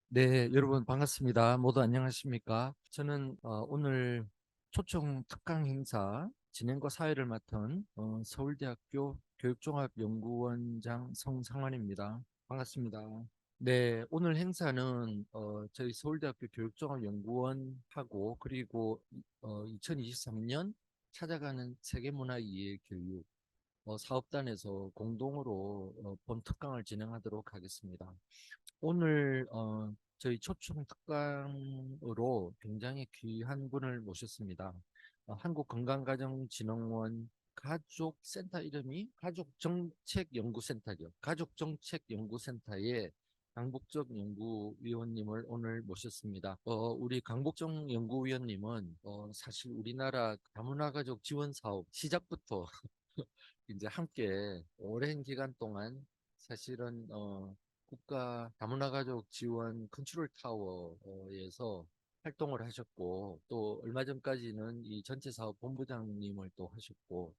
네, 여러분 반갑습니다. 모두 안녕하십니까? 저는 오늘 초청 특강 행사 진행과 사회를 맡은 서울대학교 교육종합연구원장 성상환입니다. 반갑습니다. 네, 오늘 행사는 저희 서울대학교 교육종합연구원하고 그리고 2023년 찾아가는 세계문화 이해 교육 사업단에서 공동으로 본 특강을 진행하도록 하겠습니다. 오늘 저희 초청 특강으로 굉장히 귀한 분을 모셨습니다. 한국건강가정진흥원 가족센터 이름이 가족정책연구센터죠. 가족정책연구센터의 강복정 연구위원님을 오늘 모셨습니다. 우리 강복정 연구위원님은 사실 우리나라 다문화가족 지원 사업 시작부터 이제 함께 오랜 기간 동안 사실은 국가 다문화가족 지원 컨트롤 타워에서 활동을 하셨고 또 얼마 전까지는 이 전체 사업 본부장님을 또 하셨고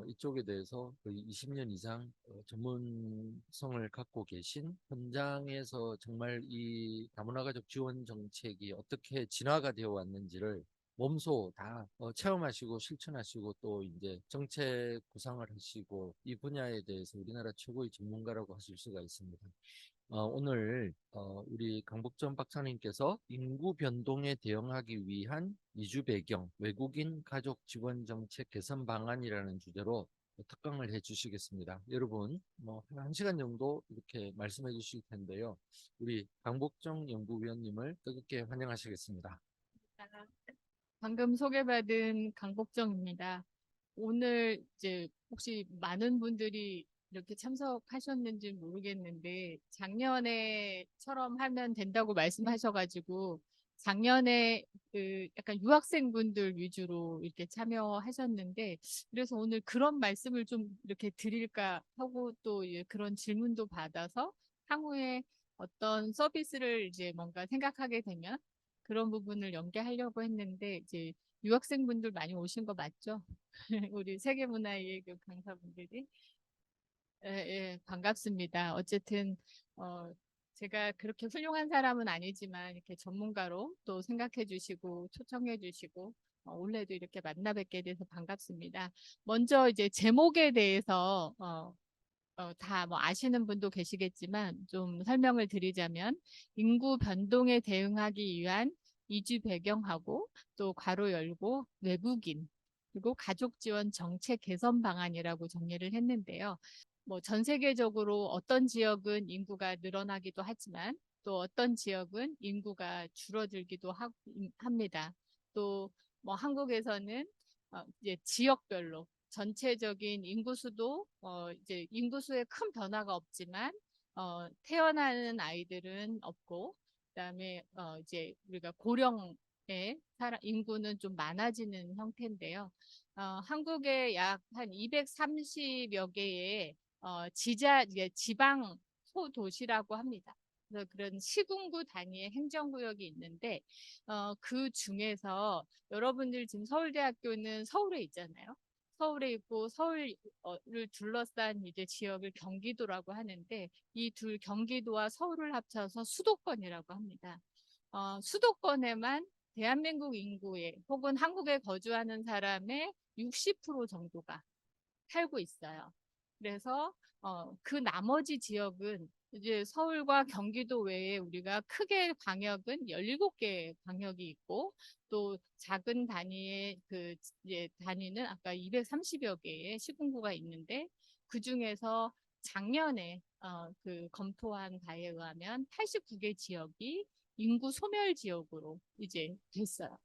이쪽에 대해서 거의 20년 이상 전문성을 갖고 계신 현장에서 정말 이 다문화가족 지원 정책이 어떻게 진화가 되어 왔는지를 몸소 다 체험하시고 실천하시고 또 이제 정책 구상을 하시고 이 분야에 대해서 우리나라 최고의 전문가라고 하실 수가 있습니다. 오늘 우리 강복전 박사님께서 인구 변동에 대응하기 위한 이주 배경, 외국인 가족 지원 정책 개선 방안이라는 주제로 특강을 해주시겠습니다. 여러분, 뭐 한 시간 정도 이렇게 말씀해 주실 텐데요. 우리 강복정 연구위원님을 뜨겁게 환영하시겠습니다. 방금 소개받은 강복정입니다. 오늘 이제 혹시 많은 분들이 이렇게 참석하셨는지 모르겠는데 작년에처럼 하면 된다고 말씀하셔가지고 작년에 그 약간 유학생분들 위주로 이렇게 참여하셨는데 그래서 오늘 그런 말씀을 좀 이렇게 드릴까 하고 또 그런 질문도 받아서 향후에 어떤 서비스를 이제 뭔가 생각하게 되면 그런 부분을 연계하려고 했는데 이제 유학생분들 많이 오신 거 맞죠? 우리 세계문화예교 강사분들이. 예, 예, 반갑습니다. 어쨌든 어, 제가 그렇게 훌륭한 사람은 아니지만 이렇게 전문가로 또 생각해 주시고 초청해 주시고 올해도 이렇게 만나 뵙게 돼서 반갑습니다. 먼저 이제 제목에 대해서 다 뭐 아시는 분도 계시겠지만 좀 설명을 드리자면 인구 변동에 대응하기 위한 이주 배경하고 또 괄호 열고 외국인 그리고 가족 지원 정책 개선 방안이라고 정리를 했는데요. 뭐 전 세계적으로 어떤 지역은 인구가 늘어나기도 하지만 또 어떤 지역은 인구가 줄어들기도 합니다. 또 뭐 한국에서는 이제 지역별로 전체적인 인구수도 이제 인구수에 큰 변화가 없지만 태어나는 아이들은 없고 그다음에 이제 우리가 고령의 인구는 좀 많아지는 형태인데요. 한국에 약 한 230여 개의 이제 지방 소도시라고 합니다. 그래서 그런 시군구 단위의 행정구역이 있는데 그 중에서 여러분들 지금 서울대학교는 서울에 있잖아요. 서울에 있고 서울을 둘러싼 이제 지역을 경기도라고 하는데 이 둘 경기도와 서울을 합쳐서 수도권이라고 합니다. 수도권에만 대한민국 인구의 혹은 한국에 거주하는 사람의 60% 정도가 살고 있어요. 그래서 그 나머지 지역은 이제 서울과 경기도 외에 우리가 크게 광역은 17개 광역이 있고 또 작은 단위의 그 이제 단위는 아까 230여 개의 시군구가 있는데 그 중에서 작년에 그 검토한 바에 의하면 89개 지역이 인구 소멸 지역으로 이제 됐어요.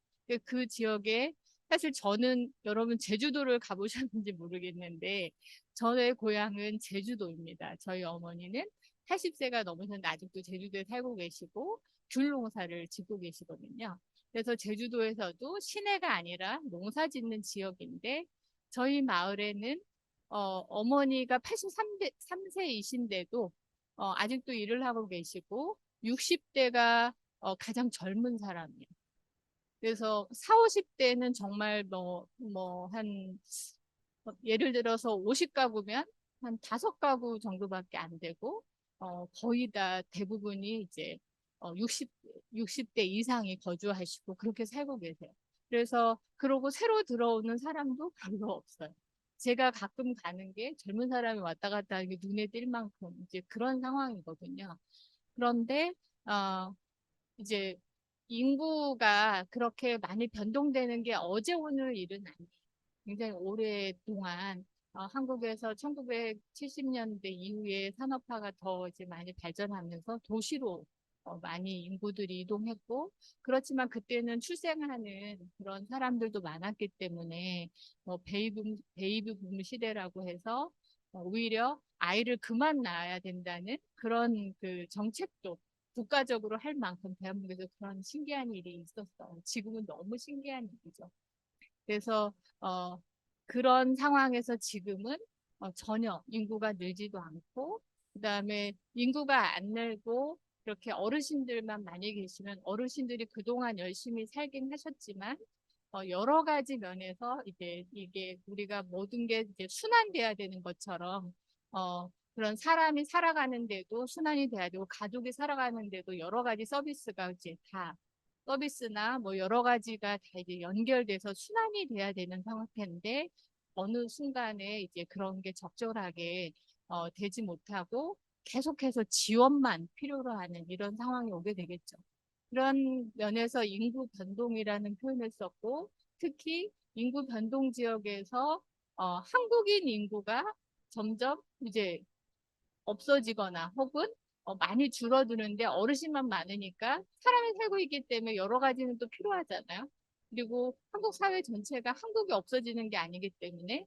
그 지역에 사실 저는 여러분 제주도를 가보셨는지 모르겠는데 저의 고향은 제주도입니다. 저희 어머니는 80세가 넘으셨는데 아직도 제주도에 살고 계시고 귤 농사를 짓고 계시거든요. 그래서 제주도에서도 시내가 아니라 농사 짓는 지역인데 저희 마을에는 어머니가 83세이신데도 아직도 일을 하고 계시고 60대가 가장 젊은 사람이에요. 그래서 4, 50대는 정말 예를 들어서 50가구면 한 5가구 정도밖에 안 되고, 거의 다 대부분이 이제, 60대 이상이 거주하시고 그렇게 살고 계세요. 그래서 그러고 새로 들어오는 사람도 별로 없어요. 제가 가끔 가는 게 젊은 사람이 왔다 갔다 하는 게 눈에 띌 만큼 이제 그런 상황이거든요. 그런데 이제 인구가 그렇게 많이 변동되는 게 어제 오늘 일은 아니에요. 굉장히 오랫동안 한국에서 1970년대 이후에 산업화가 더 이제 많이 발전하면서 도시로 많이 인구들이 이동했고, 그렇지만 그때는 출생하는 그런 사람들도 많았기 때문에 베이비붐 시대라고 해서 오히려 아이를 그만 낳아야 된다는 그런 그 정책도 국가적으로 할 만큼 대한민국에서 그런 신기한 일이 있었어요. 지금은 너무 신기한 일이죠. 그래서 그런 상황에서 지금은 전혀 인구가 늘지도 않고, 그다음에 인구가 안 늘고 이렇게 어르신들만 많이 계시면 어르신들이 그동안 열심히 살긴 하셨지만 여러 가지 면에서 이제 이게 우리가 모든 게 이제 순환돼야 되는 것처럼 그런 사람이 살아가는데도 순환이 돼야 되고 가족이 살아가는데도 여러 가지 서비스가 이제 다 서비스나 뭐 여러 가지가 다 이제 연결돼서 순환이 돼야 되는 상태인데 어느 순간에 이제 그런 게 적절하게 되지 못하고 계속해서 지원만 필요로 하는 이런 상황이 오게 되겠죠. 그런 면에서 인구 변동이라는 표현을 썼고 특히 인구 변동 지역에서 한국인 인구가 점점 이제 없어지거나 혹은 많이 줄어드는데 어르신만 많으니까 사람이 살고 있기 때문에 여러 가지는 또 필요하잖아요. 그리고 한국 사회 전체가 한국이 없어지는 게 아니기 때문에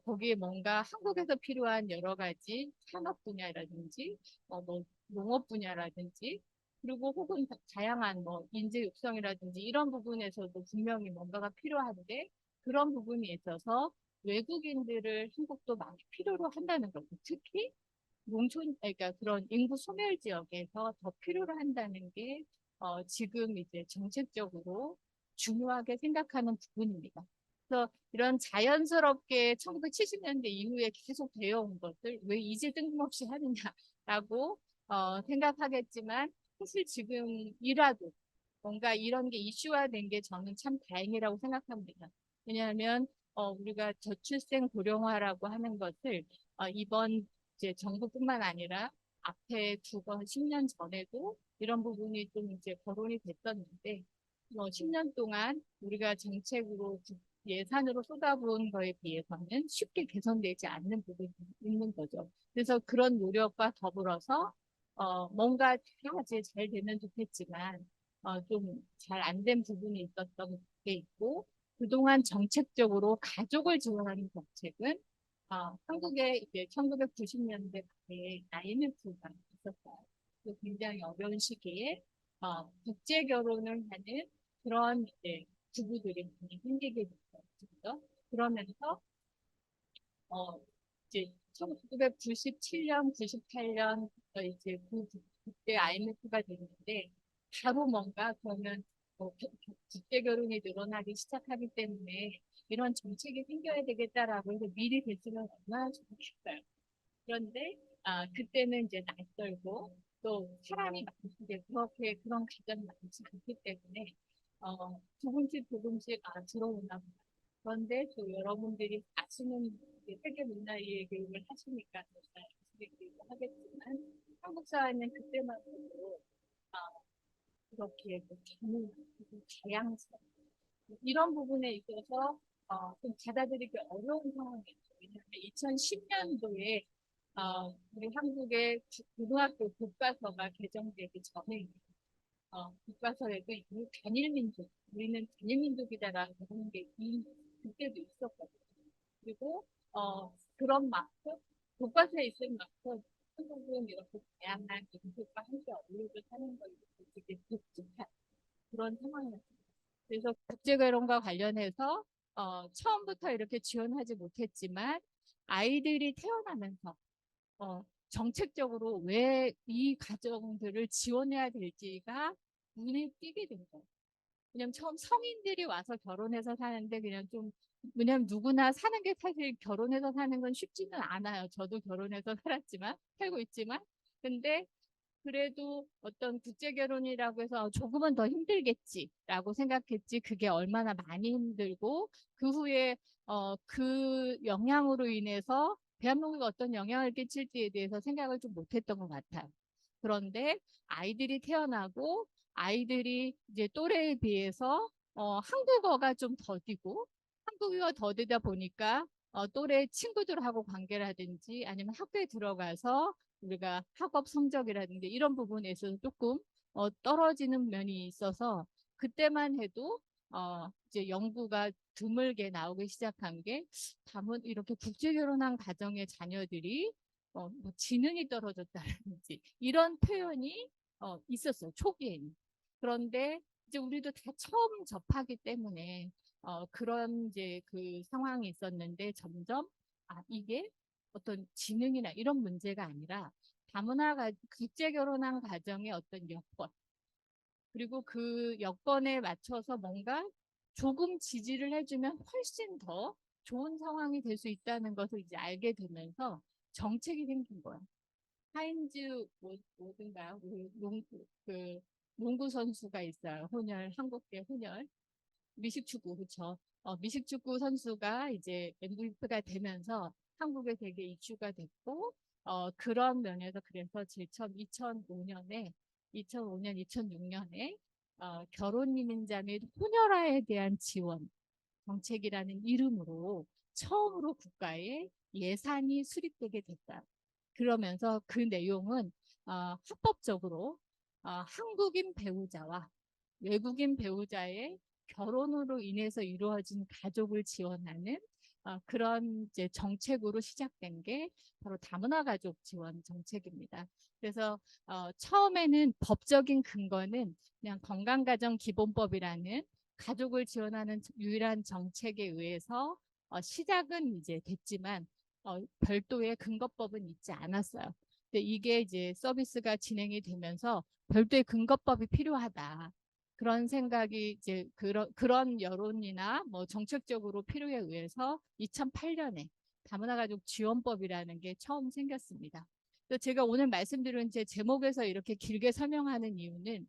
거기에 뭔가 한국에서 필요한 여러 가지 산업 분야라든지 뭐 농업 분야라든지 그리고 혹은 다양한 뭐 인재 육성이라든지 이런 부분에서도 분명히 뭔가가 필요한데 그런 부분에 있어서 외국인들을 한국도 많이 필요로 한다는 거죠. 특히 농촌, 그러니까 그런 인구 소멸 지역에서 더 필요로 한다는 게 지금 이제 정책적으로 중요하게 생각하는 부분입니다. 그래서 이런 자연스럽게 1970년대 이후에 계속 되어 온 것을 왜 이제 뜬금없이 하느냐라고 생각하겠지만 사실 지금이라도 뭔가 이런 게 이슈화된 게 저는 참 다행이라고 생각합니다. 왜냐하면 우리가 저출생 고령화라고 하는 것을 이번 이제 정부뿐만 아니라 앞에 두 번, 10년 전에도 이런 부분이 좀 이제 거론이 됐었는데, 10년 동안 우리가 정책으로 예산으로 쏟아부은 거에 비해서는 쉽게 개선되지 않는 부분이 있는 거죠. 그래서 그런 노력과 더불어서, 뭔가 여러 가지 잘 되면 좋겠지만, 좀 잘 안 된 부분이 있었던 게 있고, 그동안 정책적으로 가족을 지원하는 정책은 한국에 이제 1990년대 에 IMF가 있었어요. 그 굉장히 어려운 시기에 국제 결혼을 하는 그런 이제 부부들이 많이 생기게 됐죠. 그러면서 어, 이제 1997년, 98년 이제 그때 IMF가 됐는데 바로 뭔가 그러면 국제 결혼이 늘어나기 시작하기 때문에 이런 정책이 생겨야 되겠다라고 해서 미리 됐으면 얼마나 좋겠어요. 그런데 그때는 이제 낯설고 또 사람이 많은데 그렇게 그런 가정이 많지 않기 때문에 조금씩 들어오나 보다. 그런데 또 여러분들이 아시는 세계 문화의 교육을 하시니까 잘 아시겠기도 하겠지만 한국 사회는 그때만 해도 그렇게 너무 다양성 이런 부분에 있어서 좀 받아들이기 어려운 상황이었죠. 왜냐하면 2010년도에 우리 한국의 고등학교 교과서가 개정되기 전에 교과서에도 이미 단일민족, 우리는 단일민족이다라는 게 그때도 있었거든요. 그리고 그런 만큼 교과서에 있을 만큼 한국은 이렇게 다양한 민족과 함께 어울리고 사는 것이 되게 독특한 그런 상황이었습니다. 그래서 국제결혼과 관련해서 처음부터 이렇게 지원하지 못했지만 아이들이 태어나면서 정책적으로 왜 이 가정들을 지원해야 될지가 눈에 띄게 된 거예요. 왜냐면 처음 성인들이 와서 결혼해서 사는데 그냥 좀 왜냐면 누구나 사는 게 사실 결혼해서 사는 건 쉽지는 않아요. 저도 결혼해서 살았지만 살고 있지만 근데 그래도 어떤 국제 결혼이라고 해서 조금은 더 힘들겠지라고 생각했지 그게 얼마나 많이 힘들고 그 후에 그 영향으로 인해서 대한민국에 어떤 영향을 끼칠지에 대해서 생각을 좀 못했던 것 같아요. 그런데 아이들이 태어나고 아이들이 이제 또래에 비해서 한국어가 좀 더디고 한국어가 더디다 보니까 또래 친구들하고 관계라든지 아니면 학교에 들어가서 우리가 학업 성적이라든지 이런 부분에 있어서 조금 떨어지는 면이 있어서 그때만 해도 이제 연구가 드물게 나오기 시작한 게 다문 이렇게 국제 결혼한 가정의 자녀들이 뭐 지능이 떨어졌다든지 이런 표현이 있었어요 초기에는. 그런데 이제 우리도 다 처음 접하기 때문에 그런 이제 그 상황이 있었는데 점점 이게 어떤 지능이나 이런 문제가 아니라 다문화 국제 결혼한 가정의 어떤 여건 그리고 그 여건에 맞춰서 뭔가 조금 지지를 해주면 훨씬 더 좋은 상황이 될 수 있다는 것을 이제 알게 되면서 정책이 생긴 거야. 하인즈 뭐든가 그 농구 선수가 있어요. 혼혈 한국계 혼혈 미식축구 그렇죠. 미식축구 선수가 이제 MVP가 되면서 한국에 되게 이슈가 됐고 그런 면에서 그래서 2005년에 2006년에 결혼 이민자 및 혼혈아에 대한 지원 정책이라는 이름으로 처음으로 국가에 예산이 수립되게 됐다. 그러면서 그 내용은 합법적으로 한국인 배우자와 외국인 배우자의 결혼으로 인해서 이루어진 가족을 지원하는 그런 이제 정책으로 시작된 게 바로 다문화 가족 지원 정책입니다. 그래서 처음에는 법적인 근거는 그냥 건강가정기본법이라는 가족을 지원하는 유일한 정책에 의해서 시작은 이제 됐지만 별도의 근거법은 있지 않았어요. 근데 이게 이제 서비스가 진행이 되면서 별도의 근거법이 필요하다. 그런 생각이 이제 그런 여론이나 뭐 정책적으로 필요에 의해서 2008년에 다문화 가족 지원법이라는 게 처음 생겼습니다. 또 제가 오늘 말씀드린 제 제목에서 이렇게 길게 설명하는 이유는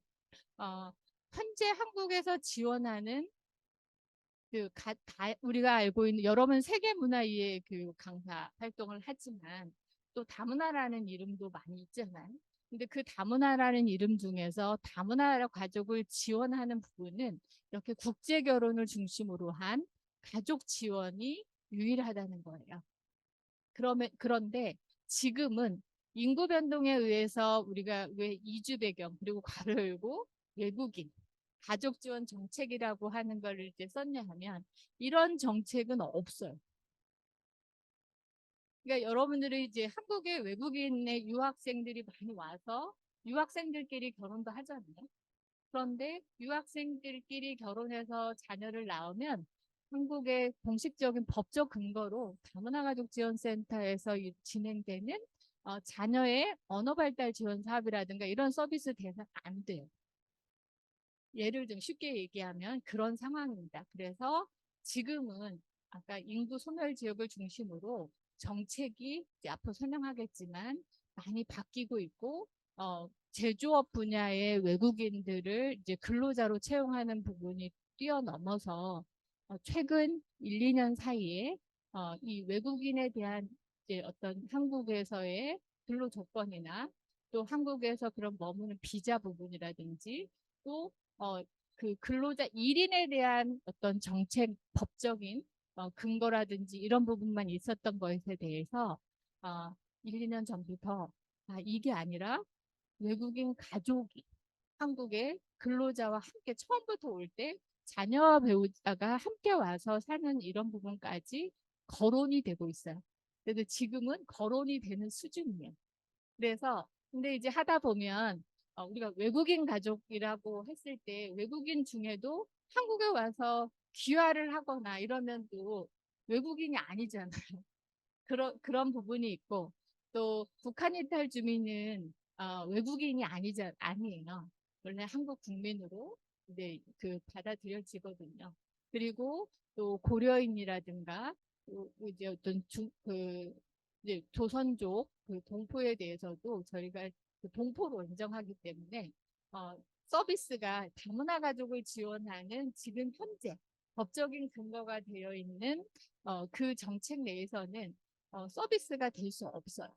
현재 한국에서 지원하는 우리가 알고 있는 여러분 세계문화예의 교육 강사 활동을 하지만 또 다문화라는 이름도 많이 있잖아요. 근데 그 다문화라는 이름 중에서 다문화 가족을 지원하는 부분은 이렇게 국제 결혼을 중심으로 한 가족 지원이 유일하다는 거예요. 그런데 지금은 인구 변동에 의해서 우리가 왜 이주 배경 그리고 괄호 열고 외국인 가족 지원 정책이라고 하는 걸 이제 썼냐 하면 이런 정책은 없어요. 그러니까 여러분들이 이제 한국에 외국인의 유학생들이 많이 와서 유학생들끼리 결혼도 하잖아요. 그런데 유학생들끼리 결혼해서 자녀를 낳으면 한국의 공식적인 법적 근거로 다문화 가족 지원센터에서 진행되는 자녀의 언어 발달 지원 사업이라든가 이런 서비스 대상 안 돼요. 예를 좀 쉽게 얘기하면 그런 상황입니다. 그래서 지금은 아까 인구 소멸 지역을 중심으로 정책이 이제 앞으로 설명하겠지만 많이 바뀌고 있고 제조업 분야의 외국인들을 이제 근로자로 채용하는 부분이 뛰어넘어서 최근 1, 2년 사이에 이 외국인에 대한 이제 어떤 한국에서의 근로 조건이나 또 한국에서 그런 머무는 비자 부분이라든지 또 그 근로자 1인에 대한 어떤 정책 법적인 근거라든지 이런 부분만 있었던 것에 대해서 1, 2년 전부터 이게 아니라 외국인 가족이 한국에 근로자와 함께 처음부터 올 때 자녀와 배우자가 함께 와서 사는 이런 부분까지 거론이 되고 있어요. 그래도 지금은 거론이 되는 수준이에요. 그래서 근데 이제 하다 보면 우리가 외국인 가족이라고 했을 때 외국인 중에도 한국에 와서 귀화를 하거나 이러면 또 외국인이 아니잖아요. 그런 부분이 있고 또 북한 이탈 주민은 외국인이 아니에요. 원래 한국 국민으로 이제 그 받아들여지거든요. 그리고 또 고려인이라든가 또 이제 어떤 이제 조선족 그 동포에 대해서도 저희가 그 동포로 인정하기 때문에 어, 서비스가 다문화 가족을 지원하는 지금 현재 법적인 근거가 되어 있는 그 정책 내에서는 서비스가 될 수 없어요.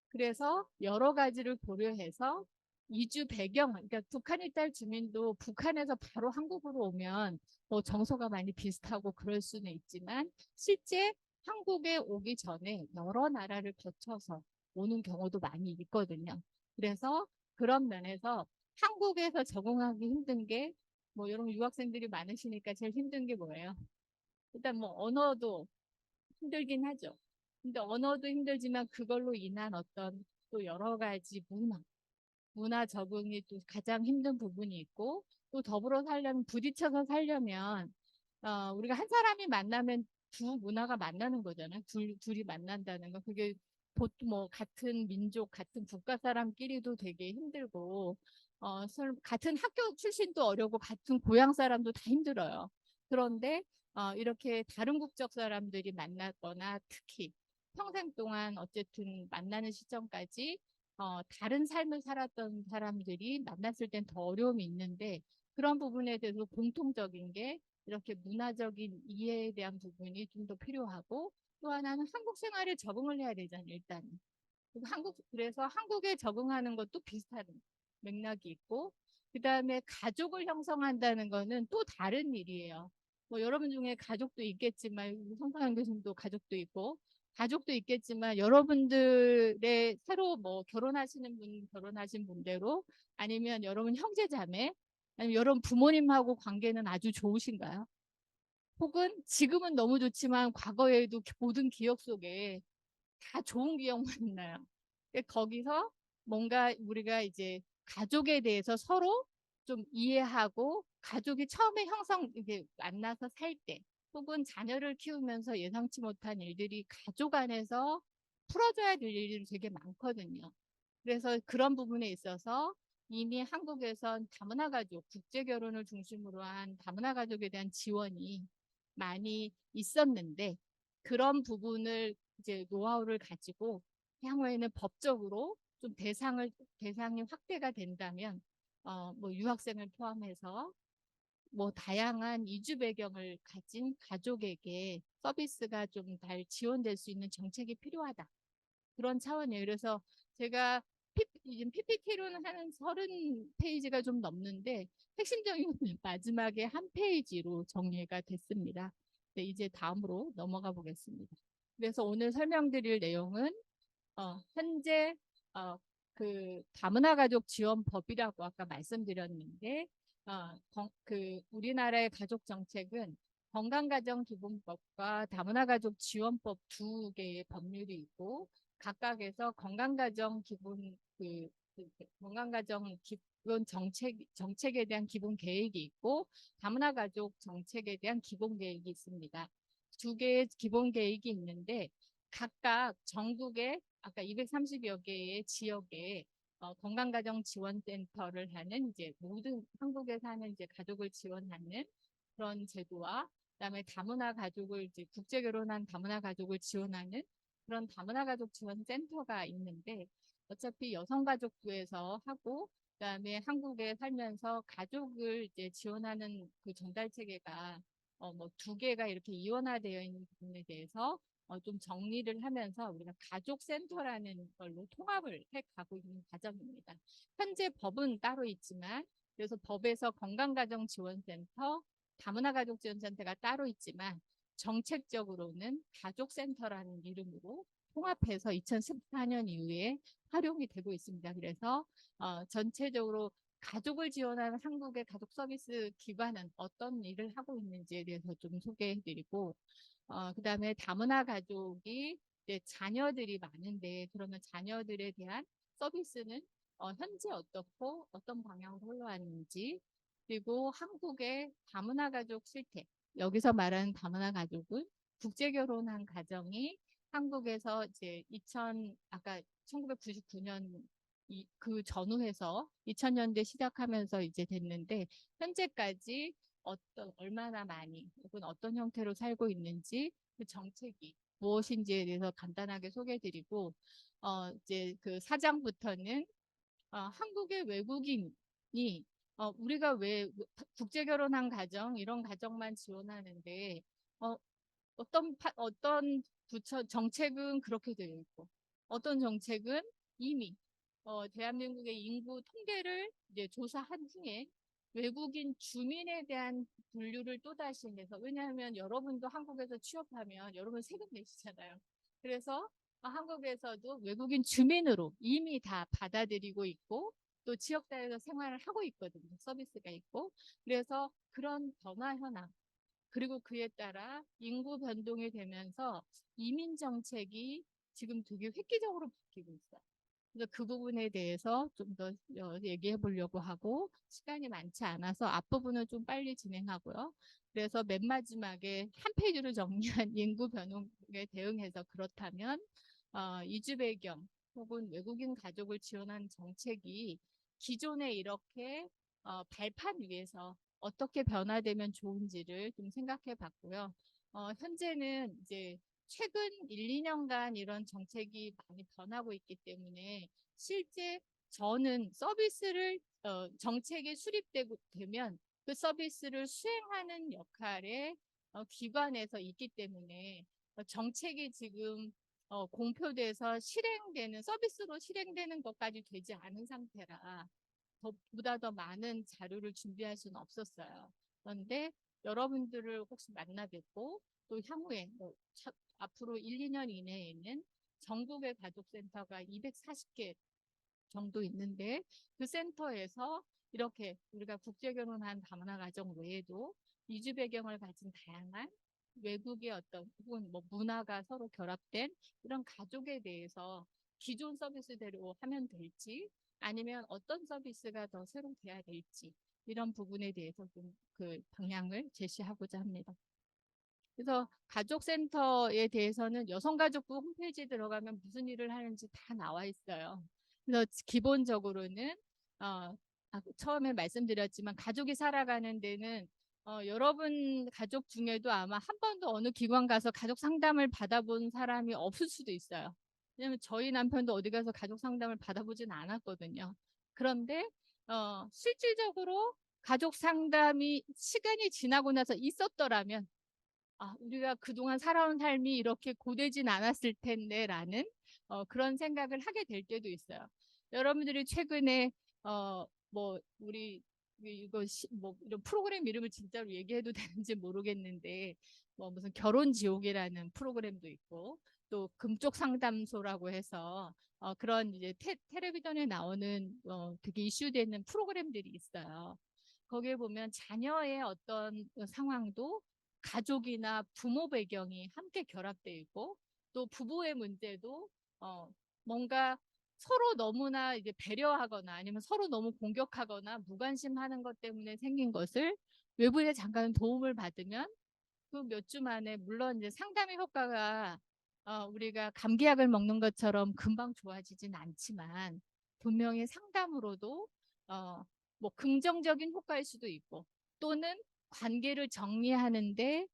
그래서 여러 가지를 고려해서 이주 배경, 그러니까 북한 일달 주민도 북한에서 바로 한국으로 오면 뭐 정서가 많이 비슷하고 그럴 수는 있지만 실제 한국에 오기 전에 여러 나라를 거쳐서 오는 경우도 많이 있거든요. 그래서 그런 면에서 한국에서 적응하기 힘든 게 뭐 여러분 유학생들이 많으시니까 제일 힘든 게 뭐예요? 일단 뭐 언어도 힘들긴 하죠. 근데 언어도 힘들지만 그걸로 인한 어떤 또 여러 가지 문화 적응이 또 가장 힘든 부분이 있고 또 더불어 살려면 부딪혀서 살려면 우리가 한 사람이 만나면 두 문화가 만나는 거잖아요. 둘이 만난다는 거. 그게 보통 뭐 같은 민족, 같은 국가 사람끼리도 되게 힘들고 같은 학교 출신도 어려고 같은 고향 사람도 다 힘들어요. 그런데 이렇게 다른 국적 사람들이 만났거나 특히 평생 동안 어쨌든 만나는 시점까지 다른 삶을 살았던 사람들이 만났을 땐 더 어려움이 있는데 그런 부분에 대해서 공통적인 게 이렇게 문화적인 이해에 대한 부분이 좀 더 필요하고 또 하나는 한국 생활에 적응을 해야 되잖아요, 일단. 그래서 한국에 적응하는 것도 비슷한 맥락이 있고, 그 다음에 가족을 형성한다는 거는 또 다른 일이에요. 뭐 여러분 중에 가족도 있겠지만, 성상현 교수님도 가족도 있고, 가족도 있겠지만, 여러분들의 새로 뭐 결혼하시는 분, 결혼하신 분대로 아니면 여러분 형제 자매, 아니면 여러분 부모님하고 관계는 아주 좋으신가요? 혹은 지금은 너무 좋지만 과거에도 모든 기억 속에 다 좋은 기억만 있나요? 거기서 뭔가 우리가 이제 가족에 대해서 서로 좀 이해하고 가족이 처음에 이게 만나서 살 때 혹은 자녀를 키우면서 예상치 못한 일들이 가족 안에서 풀어줘야 될 일이 되게 많거든요. 그래서 그런 부분에 있어서 이미 한국에선 다문화 가족, 국제 결혼을 중심으로 한 다문화 가족에 대한 지원이 많이 있었는데 그런 부분을 이제 노하우를 가지고 향후에는 법적으로 좀 대상이 확대가 된다면 뭐 유학생을 포함해서 뭐 다양한 이주 배경을 가진 가족에게 서비스가 좀 잘 지원될 수 있는 정책이 필요하다. 그런 차원이에요. 그래서 제가 PPT로는 한 30페이지가 좀 넘는데 핵심적인 마지막에 한 페이지로 정리가 됐습니다. 네, 이제 다음으로 넘어가 보겠습니다. 그래서 오늘 설명드릴 내용은 현재 어, 그 다문화 가족 지원법이라고 아까 말씀드렸는데 그 우리나라의 가족 정책은 건강가정기본법과 다문화 가족 지원법 두 개의 법률이 있고 각각에서 건강가정 기본 건강가정 기본 정책에 대한 기본 계획이 있고 다문화 가족 정책에 대한 기본 계획이 있습니다. 두 개의 기본 계획이 있는데 각각 전국에 아까 230여 개의 지역에 건강가정지원센터를 하는 이제 모든 한국에 사는 이제 가족을 지원하는 그런 제도와 그다음에 다문화 가족을 이제 국제 결혼한 다문화 가족을 지원하는 그런 다문화 가족 지원 센터가 있는데 어차피 여성가족부에서 하고 그다음에 한국에 살면서 가족을 이제 지원하는 그 전달 체계가 뭐 두 개가 이렇게 이원화되어 있는 부분에 대해서 좀 정리를 하면서 우리가 가족센터라는 걸로 통합을 해 가고 있는 과정입니다. 현재 법은 따로 있지만 그래서 법에서 건강가정지원센터, 다문화가족지원센터가 따로 있지만 정책적으로는 가족센터라는 이름으로 통합해서 2014년 이후에 활용이 되고 있습니다. 그래서 전체적으로 가족을 지원하는 한국의 가족 서비스 기관은 어떤 일을 하고 있는지에 대해서 좀 소개해드리고 그다음에 다문화 가족이 이제 자녀들이 많은데 그러면 자녀들에 대한 서비스는 현재 어떻고 어떤 방향으로 흘러왔는지 그리고 한국의 다문화 가족 실태 여기서 말하는 다문화 가족은 국제 결혼한 가정이 한국에서 이제 아까 1999년 그 전후해서 2000년대 시작하면서 이제 됐는데 현재까지 얼마나 많이 혹은 어떤 형태로 살고 있는지 그 정책이 무엇인지에 대해서 간단하게 소개해드리고, 이제 그 사장부터는 한국의 외국인이 우리가 왜 국제 결혼한 가정 이런 가정만 지원하는데 어떤 부처 정책은 그렇게 되어 있고 어떤 정책은 이미 대한민국의 인구 통계를 이제 조사한 후에 외국인 주민에 대한 분류를 또다시 해서 왜냐하면 여러분도 한국에서 취업하면 여러분 세금 내시잖아요. 그래서 한국에서도 외국인 주민으로 이미 다 받아들이고 있고 또 지역사회에서 생활을 하고 있거든요. 서비스가 있고. 그래서 그런 변화 현황 그리고 그에 따라 인구 변동이 되면서 이민 정책이 지금 되게 획기적으로 바뀌고 있어요. 그래서 그 부분에 대해서 좀 더 얘기해 보려고 하고 시간이 많지 않아서 앞부분은 좀 빨리 진행하고요. 그래서 맨 마지막에 한 페이지로 정리한 인구 변동에 대응해서 그렇다면 이주 배경 혹은 외국인 가족을 지원한 정책이 기존에 이렇게 발판 위에서 어떻게 변화되면 좋은지를 좀 생각해 봤고요. 현재는 이제 최근 1, 2년간 이런 정책이 많이 변하고 있기 때문에 실제 저는 서비스를 정책이 수립되면 그 서비스를 수행하는 역할에 기관에서 있기 때문에 정책이 지금 공표돼서 실행되는 서비스로 실행되는 것까지 되지 않은 상태라 보다 더 많은 자료를 준비할 수는 없었어요. 그런데 여러분들을 혹시 만나 뵙고 또 향후에 앞으로 1, 2년 이내에는 전국의 가족센터가 240개 정도 있는데 그 센터에서 이렇게 우리가 국제결혼한 다문화 가정 외에도 이주 배경을 가진 다양한 외국의 어떤 혹은 뭐 문화가 서로 결합된 이런 가족에 대해서 기존 서비스대로 하면 될지 아니면 어떤 서비스가 더 새로 돼야 될지 이런 부분에 대해서 좀 그 방향을 제시하고자 합니다. 그래서 가족센터에 대해서는 여성가족부 홈페이지에 들어가면 무슨 일을 하는지 다 나와 있어요. 그래서 기본적으로는 처음에 말씀드렸지만 가족이 살아가는 데는 여러분 가족 중에도 아마 한 번도 어느 기관 가서 가족 상담을 받아본 사람이 없을 수도 있어요. 왜냐면 저희 남편도 어디 가서 가족 상담을 받아보진 않았거든요. 그런데 실질적으로 가족 상담이 시간이 지나고 나서 있었더라면 우리가 그동안 살아온 삶이 이렇게 고되진 않았을 텐데 라는 그런 생각을 하게 될 때도 있어요. 여러분들이 최근에 뭐 우리 이거 뭐 이런 프로그램 이름을 진짜로 얘기해도 되는지 모르겠는데 뭐 무슨 결혼 지옥이라는 프로그램도 있고 또 금쪽 상담소라고 해서 그런 이제 텔레비전에 나오는 되게 이슈되는 프로그램들이 있어요. 거기에 보면 자녀의 어떤 상황도 가족이나 부모 배경이 함께 결합되어 있고 또 부부의 문제도 뭔가 서로 너무나 이제 배려하거나 아니면 서로 너무 공격하거나 무관심하는 것 때문에 생긴 것을 외부에 잠깐 도움을 받으면 그 몇 주 만에 물론 이제 상담의 효과가 우리가 감기약을 먹는 것처럼 금방 좋아지진 않지만 분명히 상담으로도 뭐 긍정적인 효과일 수도 있고 또는 관계를 정리하는데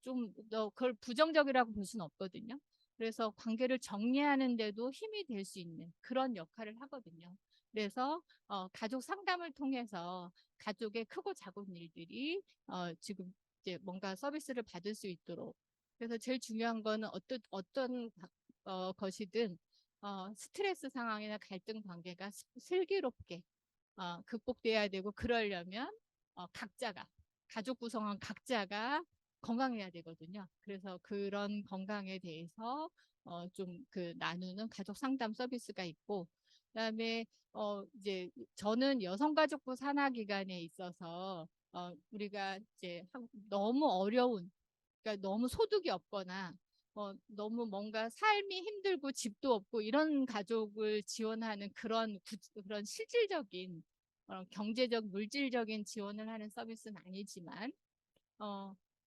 좀 더 그걸 부정적이라고 볼 수는 없거든요. 그래서 관계를 정리하는데도 힘이 될 수 있는 그런 역할을 하거든요. 그래서 가족 상담을 통해서 가족의 크고 작은 일들이 지금 이제 뭔가 서비스를 받을 수 있도록 그래서 제일 중요한 거는 어떤 것이든 스트레스 상황이나 갈등 관계가 슬기롭게 극복돼야 되고 그러려면 각자가 가족 구성원 각자가 건강해야 되거든요. 그래서 그런 건강에 대해서 좀 그 나누는 가족 상담 서비스가 있고 그다음에 이제 저는 여성가족부 산하기관에 있어서 우리가 이제 너무 어려운 그러니까 너무 소득이 없거나 너무 뭔가 삶이 힘들고 집도 없고 이런 가족을 지원하는 그런 실질적인 경제적 물질적인 지원을 하는 서비스는 아니지만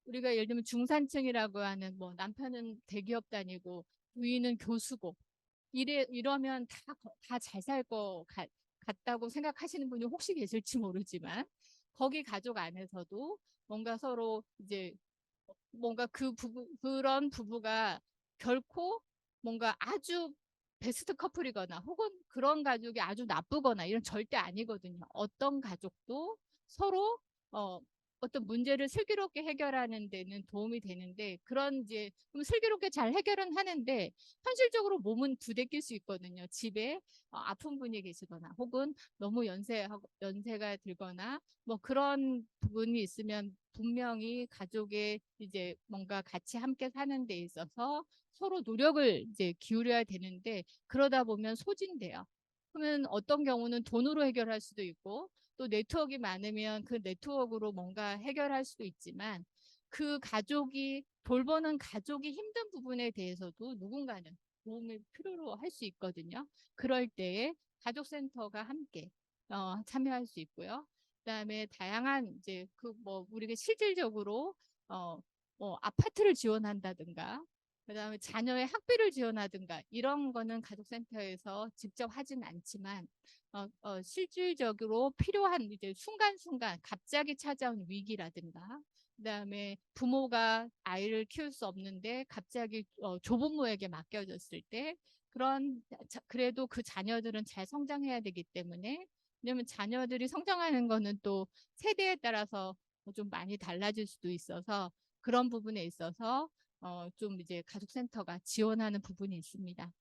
우리가 예를 들면 중산층이라고 하는 뭐 남편은 대기업 다니고 부인은 교수고 이러면 다 잘 살 것 같다고 생각하시는 분이 혹시 계실지 모르지만 거기 가족 안에서도 뭔가 서로 이제 뭔가 그런 부부가 결코 뭔가 아주 베스트 커플이거나 혹은 그런 가족이 아주 나쁘거나 이런 절대 아니거든요. 어떤 가족도 서로 어, 어떤 문제를 슬기롭게 해결하는 데는 도움이 되는데 그런 이제 좀 슬기롭게 잘 해결은 하는데 현실적으로 몸은 부대낄 수 있거든요. 집에 아픈 분이 계시거나 혹은 너무 연세가 들거나 뭐 그런 부분이 있으면 분명히 가족의 이제 뭔가 같이 함께 사는 데 있어서 서로 노력을 이제 기울여야 되는데 그러다 보면 소진돼요. 그러면 어떤 경우는 돈으로 해결할 수도 있고 또 네트워크가 많으면 그 네트워크로 뭔가 해결할 수도 있지만 그 가족이 돌보는 가족이 힘든 부분에 대해서도 누군가는 도움을 필요로 할 수 있거든요. 그럴 때에 가족센터가 함께 참여할 수 있고요. 그다음에 다양한 이제 그 뭐 우리가 실질적으로 어, 뭐 아파트를 지원한다든가 그다음에 자녀의 학비를 지원하든가 이런 거는 가족센터에서 직접 하진 않지만 실질적으로 필요한 이제 순간순간 갑자기 찾아온 위기라든가 그다음에 부모가 아이를 키울 수 없는데 갑자기 조부모에게 맡겨졌을 때 그런 그래도 그 자녀들은 잘 성장해야 되기 때문에 왜냐면 자녀들이 성장하는 거는 또 세대에 따라서 좀 많이 달라질 수도 있어서 그런 부분에 있어서 좀 이제 가족센터가 지원하는 부분이 있습니다.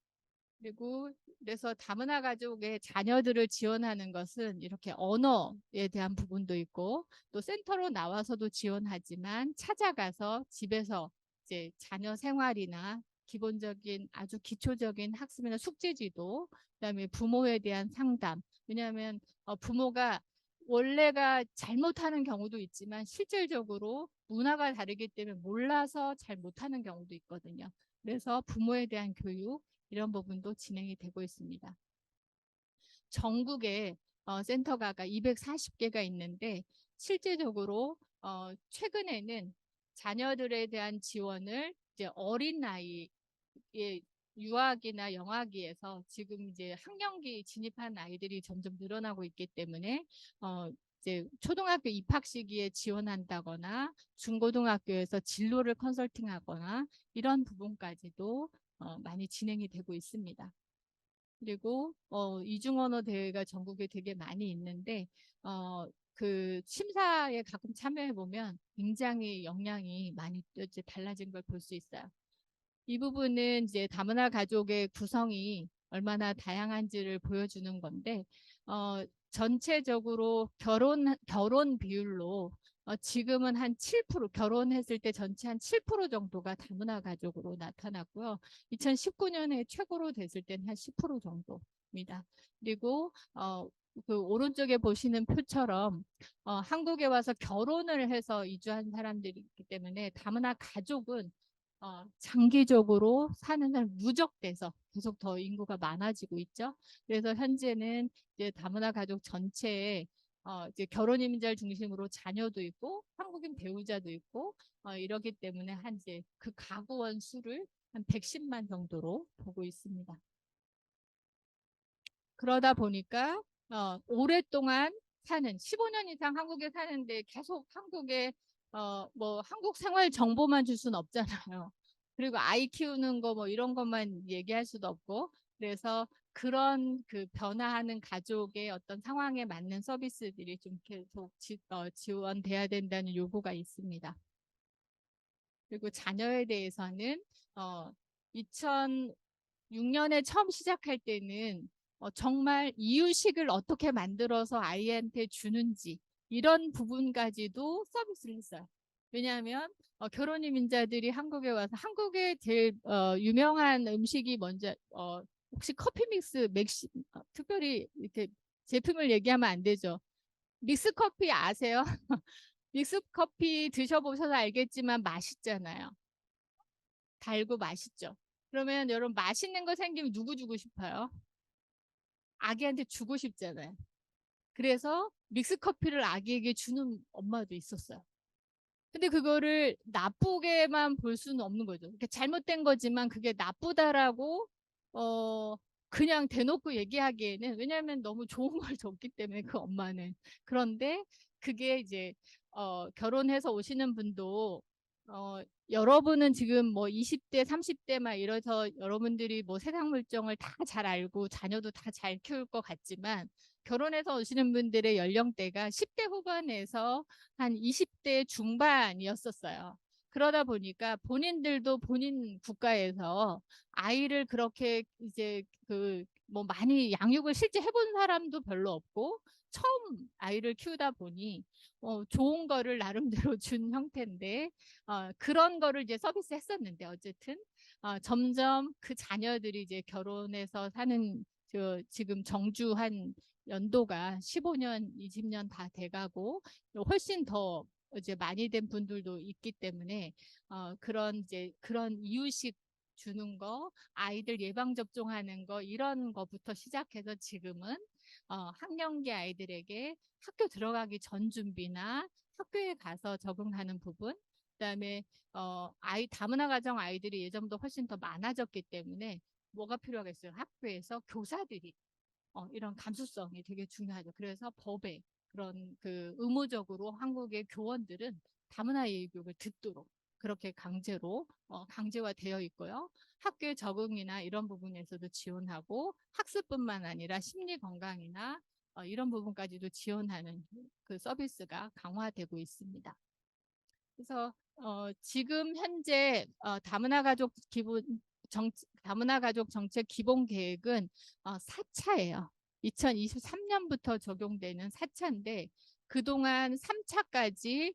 그리고 그래서 다문화 가족의 자녀들을 지원하는 것은 이렇게 언어에 대한 부분도 있고 또 센터로 나와서도 지원하지만 찾아가서 집에서 이제 자녀 생활이나 기본적인 아주 기초적인 학습이나 숙제 지도 그다음에 부모에 대한 상담 왜냐하면 부모가 원래가 잘못하는 경우도 있지만 실질적으로 문화가 다르기 때문에 몰라서 잘 못하는 경우도 있거든요. 그래서 부모에 대한 교육 이런 부분도 진행이 되고 있습니다. 전국에 센터가 240개가 있는데 실제적으로 최근에는 자녀들에 대한 지원을 이제 어린 나이에 유아기나 영아기에서 지금 이제 학령기 진입한 아이들이 점점 늘어나고 있기 때문에 이제 초등학교 입학 시기에 지원한다거나 중고등학교에서 진로를 컨설팅하거나 이런 부분까지도 많이 진행이 되고 있습니다. 그리고 이중언어 대회가 전국에 되게 많이 있는데 그 심사에 가끔 참여해 보면 굉장히 역량이 많이 이제 달라진 걸 볼 수 있어요. 이 부분은 이제 다문화 가족의 구성이 얼마나 다양한지를 보여주는 건데 전체적으로 결혼 비율로 지금은 한 7% 결혼했을 때 전체 한 7% 정도가 다문화 가족으로 나타났고요. 2019년에 최고로 됐을 때는 한 10% 정도입니다. 그리고 그 오른쪽에 보시는 표처럼 한국에 와서 결혼을 해서 이주한 사람들이 있기 때문에 다문화 가족은 장기적으로 사는 사람 누적돼서 계속 더 인구가 많아지고 있죠. 그래서 현재는 이제 다문화 가족 전체에 이제 결혼 이민자를 중심으로 자녀도 있고 한국인 배우자도 있고 이러기 때문에 한 이제 그 가구원 수를 한 110만 정도로 보고 있습니다. 그러다 보니까 오랫동안 사는 15년 이상 한국에 사는데 계속 한국에 뭐 한국 생활 정보만 줄 수는 없잖아요. 그리고 아이 키우는 거 뭐 이런 것만 얘기할 수도 없고 그래서 그런 그 변화하는 가족의 어떤 상황에 맞는 서비스들이 좀 계속 지원돼야 된다는 요구가 있습니다. 그리고 자녀에 대해서는 2006년에 처음 시작할 때는 정말 이유식을 어떻게 만들어서 아이한테 주는지 이런 부분까지도 서비스를 했어요. 왜냐하면 결혼 이민자들이 한국에 와서 한국의 제일 유명한 음식이 먼저 혹시 커피 믹스 특별히 이렇게 제품을 얘기하면 안 되죠. 믹스 커피 아세요? 믹스 커피 드셔보셔서 알겠지만 맛있잖아요. 달고 맛있죠. 그러면 여러분 맛있는 거 생기면 누구 주고 싶어요? 아기한테 주고 싶잖아요. 그래서 믹스 커피를 아기에게 주는 엄마도 있었어요. 근데 그거를 나쁘게만 볼 수는 없는 거죠. 그러니까 잘못된 거지만 그게 나쁘다라고 어 그냥 대놓고 얘기하기에는 왜냐하면 너무 좋은 걸 줬기 때문에 그 엄마는 그런데 그게 이제 결혼해서 오시는 분도 여러분은 지금 뭐 20대, 30대 막 이래서 여러분들이 뭐 세상 물정을 다 잘 알고 자녀도 다 잘 키울 것 같지만 결혼해서 오시는 분들의 연령대가 10대 후반에서 한 20대 중반이었었어요. 그러다 보니까 본인들도 본인 국가에서 아이를 그렇게 이제 그 뭐 많이 양육을 실제 해본 사람도 별로 없고 처음 아이를 키우다 보니 좋은 거를 나름대로 준 형태인데 그런 거를 이제 서비스 했었는데 어쨌든 점점 그 자녀들이 이제 결혼해서 사는 지금 정주한 연도가 15년, 20년 다 돼가고 훨씬 더 이제 많이 된 분들도 있기 때문에 그런 이제 그런 이유식 주는 거, 아이들 예방 접종하는 거 이런 거부터 시작해서 지금은 학령기 아이들에게 학교 들어가기 전 준비나 학교에 가서 적응하는 부분, 그다음에 다문화 가정 아이들이 예전보다 훨씬 더 많아졌기 때문에 뭐가 필요하겠어요? 학교에서 교사들이 이런 감수성이 되게 중요하죠. 그래서 법에 그런 그 의무적으로 한국의 교원들은 다문화 예의 교육을 듣도록 그렇게 강제화 되어 있고요. 학교의 적응이나 이런 부분에서도 지원하고 학습뿐만 아니라 심리 건강이나 이런 부분까지도 지원하는 그 서비스가 강화되고 있습니다. 그래서 지금 현재 다문화 가족 정책 기본 계획은 4차예요. 2023년부터 적용되는 4차인데 그동안 3차까지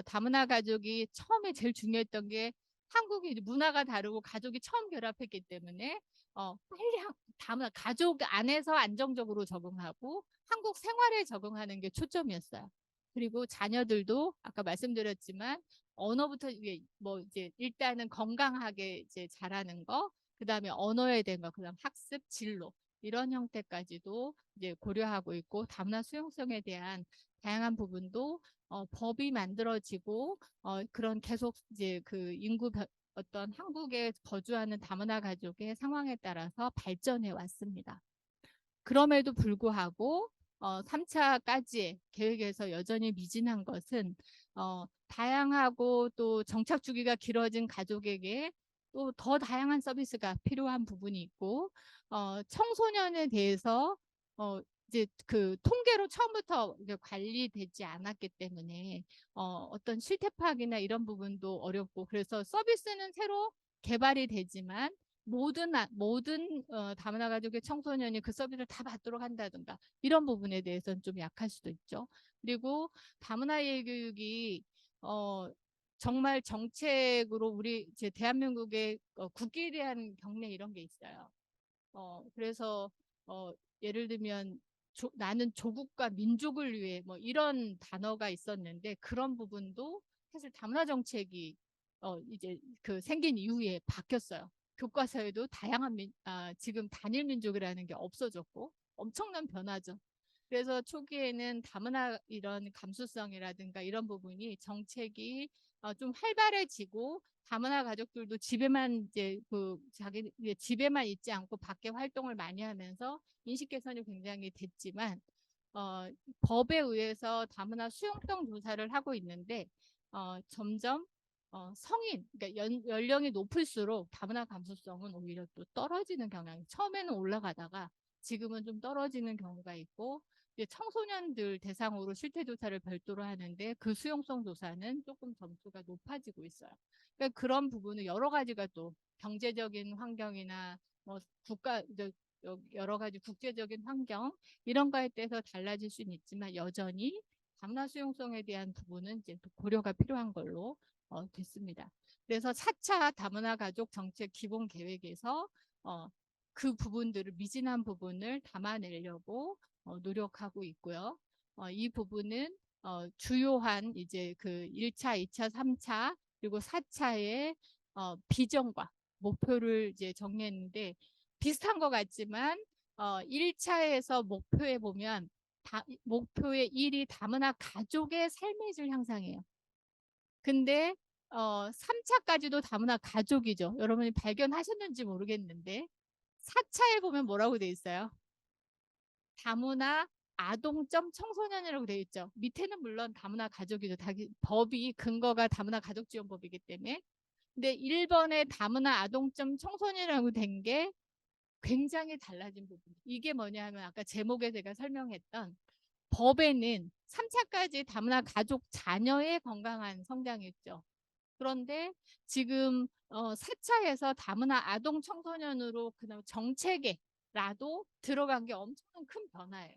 다문화 가족이 처음에 제일 중요했던 게 한국이 문화가 다르고 가족이 처음 결합했기 때문에 빨리 다문화 가족 안에서 안정적으로 적응하고 한국 생활에 적응하는 게 초점이었어요. 그리고 자녀들도 아까 말씀드렸지만 언어부터 뭐 이제 일단은 건강하게 이제 자라는 거, 그다음에 언어에 대한 거, 그다음 학습 진로 이런 형태까지도 이제 고려하고 있고 다문화 수용성에 대한 다양한 부분도 법이 만들어지고 그런 계속 이제 그 어떤 한국에 거주하는 다문화 가족의 상황에 따라서 발전해 왔습니다. 그럼에도 불구하고 3차까지 계획에서 여전히 미진한 것은 다양하고 또 정착 주기가 길어진 가족에게 또 더 다양한 서비스가 필요한 부분이 있고 청소년에 대해서 이제 그 통계로 처음부터 관리되지 않았기 때문에 어떤 실태 파악이나 이런 부분도 어렵고 그래서 서비스는 새로 개발이 되지만 모든 다문화 가족의 청소년이 그 서비스를 다 받도록 한다든가 이런 부분에 대해서는 좀 약할 수도 있죠. 그리고 다문화 예교육이 정말 정책으로 우리 이제 대한민국의 국기에 대한 경례 이런 게 있어요. 그래서 예를 들면 나는 조국과 민족을 위해 뭐 이런 단어가 있었는데 그런 부분도 사실 다문화 정책이 이제 그 생긴 이후에 바뀌었어요. 교과서에도 지금 단일 민족이라는 게 없어졌고 엄청난 변화죠. 그래서 초기에는 다문화 이런 감수성이라든가 이런 부분이 정책이 좀 활발해지고 다문화 가족들도 자기 집에만 있지 않고 밖에 활동을 많이 하면서 인식 개선이 굉장히 됐지만 법에 의해서 다문화 수용성 조사를 하고 있는데 점점 그러니까 연령이 높을수록 다문화 감수성은 오히려 또 떨어지는 경향이 처음에는 올라가다가 지금은 좀 떨어지는 경우가 있고 청소년들 대상으로 실태 조사를 별도로 하는데 그 수용성 조사는 조금 점수가 높아지고 있어요. 그러니까 그런 부분은 여러 가지가 또 경제적인 환경이나 뭐 여러 가지 국제적인 환경 이런 거에 대해서 달라질 수는 있지만 여전히 다문화 수용성에 대한 부분은 이제 고려가 필요한 걸로 됐습니다. 그래서 4차 다문화 가족 정책 기본 계획에서 그 부분들을 미진한 부분을 담아내려고 노력하고 있고요. 이 부분은 주요한 이제 그 1차, 2차, 3차 그리고 4차의 비전과 목표를 이제 정리했는데 비슷한 것 같지만 1차에서 목표에 보면 목표의 1이 다문화 가족의 삶의 질 향상이에요. 근데 3차까지도 다문화 가족이죠. 여러분이 발견하셨는지 모르겠는데 4차에 보면 뭐라고 돼 있어요? 다문화 아동점 청소년이라고 되어 있죠. 밑에는 물론 다문화 가족이죠. 법이 근거가 다문화 가족지원법이기 때문에. 근데 1번의 다문화 아동점 청소년이라고 된 게 굉장히 달라진 부분. 이게 뭐냐면 아까 제목에 제가 설명했던 법에는 3차까지 다문화 가족 자녀의 건강한 성장이었죠. 그런데 지금 4차에서 다문화 아동 청소년으로 그다음 정책에라도 들어간 게 엄청난 큰 변화예요.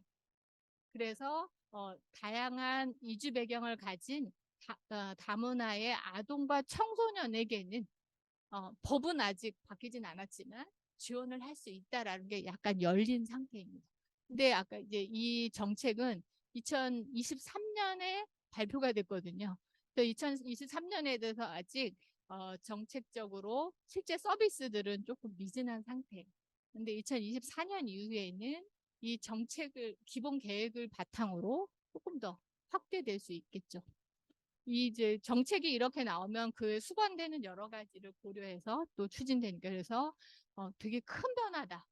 그래서 다양한 이주 배경을 가진 다문화의 아동과 청소년에게는 법은 아직 바뀌진 않았지만 지원을 할 수 있다라는 게 약간 열린 상태입니다. 근데 아까 이제 이 정책은 2023년에 발표가 됐거든요. 또 2023년에 대해서 아직 정책적으로 실제 서비스들은 조금 미진한 상태. 근데 2024년 이후에는 이 정책을 기본 계획을 바탕으로 조금 더 확대될 수 있겠죠. 이제 정책이 이렇게 나오면 그 수반되는 여러 가지를 고려해서 또 추진되니까 그래서 되게 큰 변화다.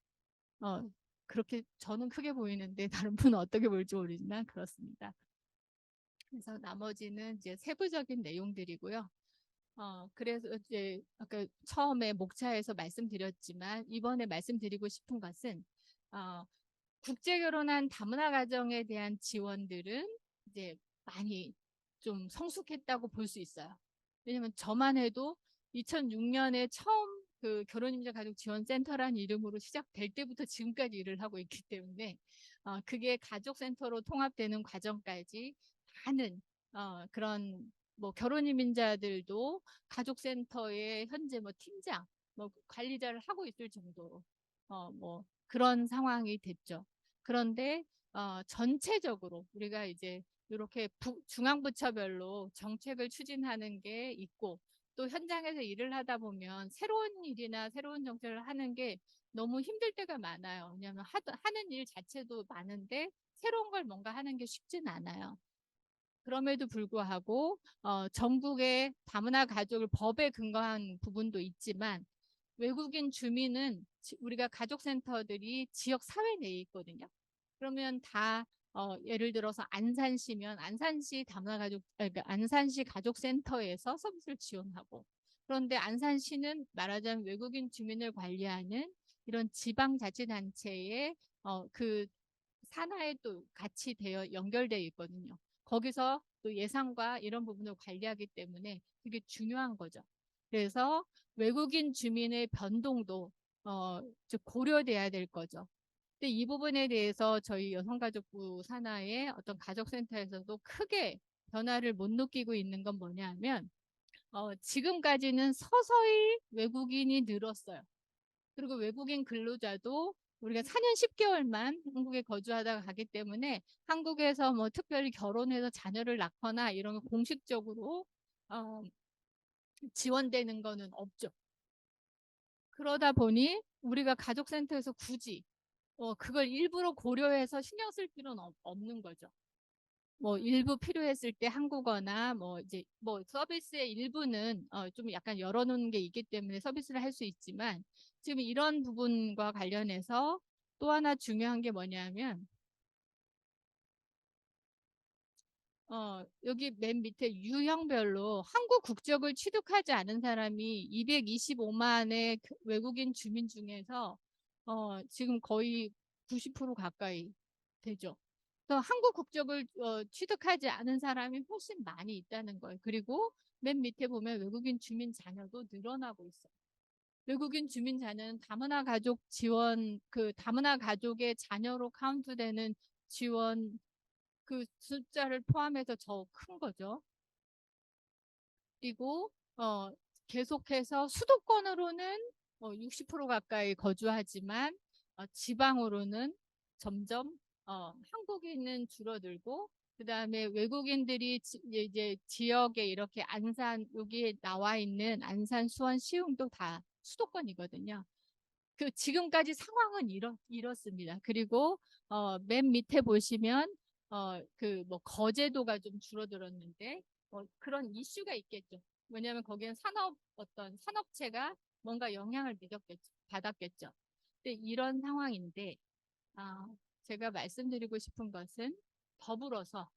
그렇게 저는 크게 보이는데 다른 분은 어떻게 볼지 모르지만 그렇습니다. 그래서 나머지는 이제 세부적인 내용들이고요. 그래서 이제 아까 처음에 목차에서 말씀드렸지만 이번에 말씀드리고 싶은 것은 국제 결혼한 다문화 가정에 대한 지원들은 이제 많이 좀 성숙했다고 볼 수 있어요. 왜냐면 저만 해도 2006년에 처음 그 결혼임자 가족 지원센터라는 이름으로 시작될 때부터 지금까지 일을 하고 있기 때문에 그게 가족센터로 통합되는 과정까지 많은 그런 뭐 결혼이민자들도 가족센터의 현재 뭐 팀장, 뭐 관리자를 하고 있을 정도로 뭐 그런 상황이 됐죠. 그런데 전체적으로 우리가 이제 이렇게 중앙부처별로 정책을 추진하는 게 있고 또 현장에서 일을 하다 보면 새로운 일이나 새로운 정책을 하는 게 너무 힘들 때가 많아요. 왜냐하면 하는 일 자체도 많은데 새로운 걸 뭔가 하는 게 쉽진 않아요. 그럼에도 불구하고 전국의 다문화 가족을 법에 근거한 부분도 있지만 외국인 주민은 우리가 가족센터들이 지역 사회 내에 있거든요. 그러면 다 예를 들어서 안산시면 안산시 다문화 가족 그러니까 안산시 가족센터에서 서비스를 지원하고 그런데 안산시는 말하자면 외국인 주민을 관리하는 이런 지방자치단체의 그 산하에 또 같이 되어 연결되어 있거든요. 거기서 또 예산과 이런 부분을 관리하기 때문에 그게 중요한 거죠. 그래서 외국인 주민의 변동도 좀 고려돼야 될 거죠. 근데 이 부분에 대해서 저희 여성가족부 산하의 어떤 가족센터에서도 크게 변화를 못 느끼고 있는 건 뭐냐면 지금까지는 서서히 외국인이 늘었어요. 그리고 외국인 근로자도 우리가 4년 10개월만 한국에 거주하다가 가기 때문에 한국에서 뭐 특별히 결혼해서 자녀를 낳거나 이런 거 공식적으로 어, 지원되는 거는 없죠. 그러다 보니 우리가 가족센터에서 굳이 그걸 일부러 고려해서 신경 쓸 필요는 없는 거죠. 뭐 일부 필요했을 때 한국어나 뭐 이제 뭐 서비스의 일부는 좀 약간 열어놓는 게 있기 때문에 서비스를 할 수 있지만 지금 이런 부분과 관련해서 또 하나 중요한 게 뭐냐면 여기 맨 밑에 유형별로 한국 국적을 취득하지 않은 사람이 225만의 외국인 주민 중에서 지금 거의 90% 가까이 되죠. 그래서 한국 국적을 취득하지 않은 사람이 훨씬 많이 있다는 거예요. 그리고 맨 밑에 보면 외국인 주민 자녀도 늘어나고 있어요. 외국인 주민 자녀는 다문화 가족 지원, 그 다문화 가족의 자녀로 카운트되는 지원 그 숫자를 포함해서 더 큰 거죠. 그리고 계속해서 수도권으로는 60% 가까이 거주하지만 지방으로는 점점 한국인은 줄어들고 그다음에 외국인들이 이제 지역에 이렇게 안산 여기에 나와 있는 안산, 수원, 시흥도 다 수도권이거든요. 그 지금까지 상황은 이렇습니다. 그리고 맨 밑에 보시면 그 뭐 거제도가 좀 줄어들었는데 그런 이슈가 있겠죠. 왜냐하면 거기는 어떤 산업체가 뭔가 영향을 받았겠죠. 근데 이런 상황인데 제가 말씀드리고 싶은 것은 더불어서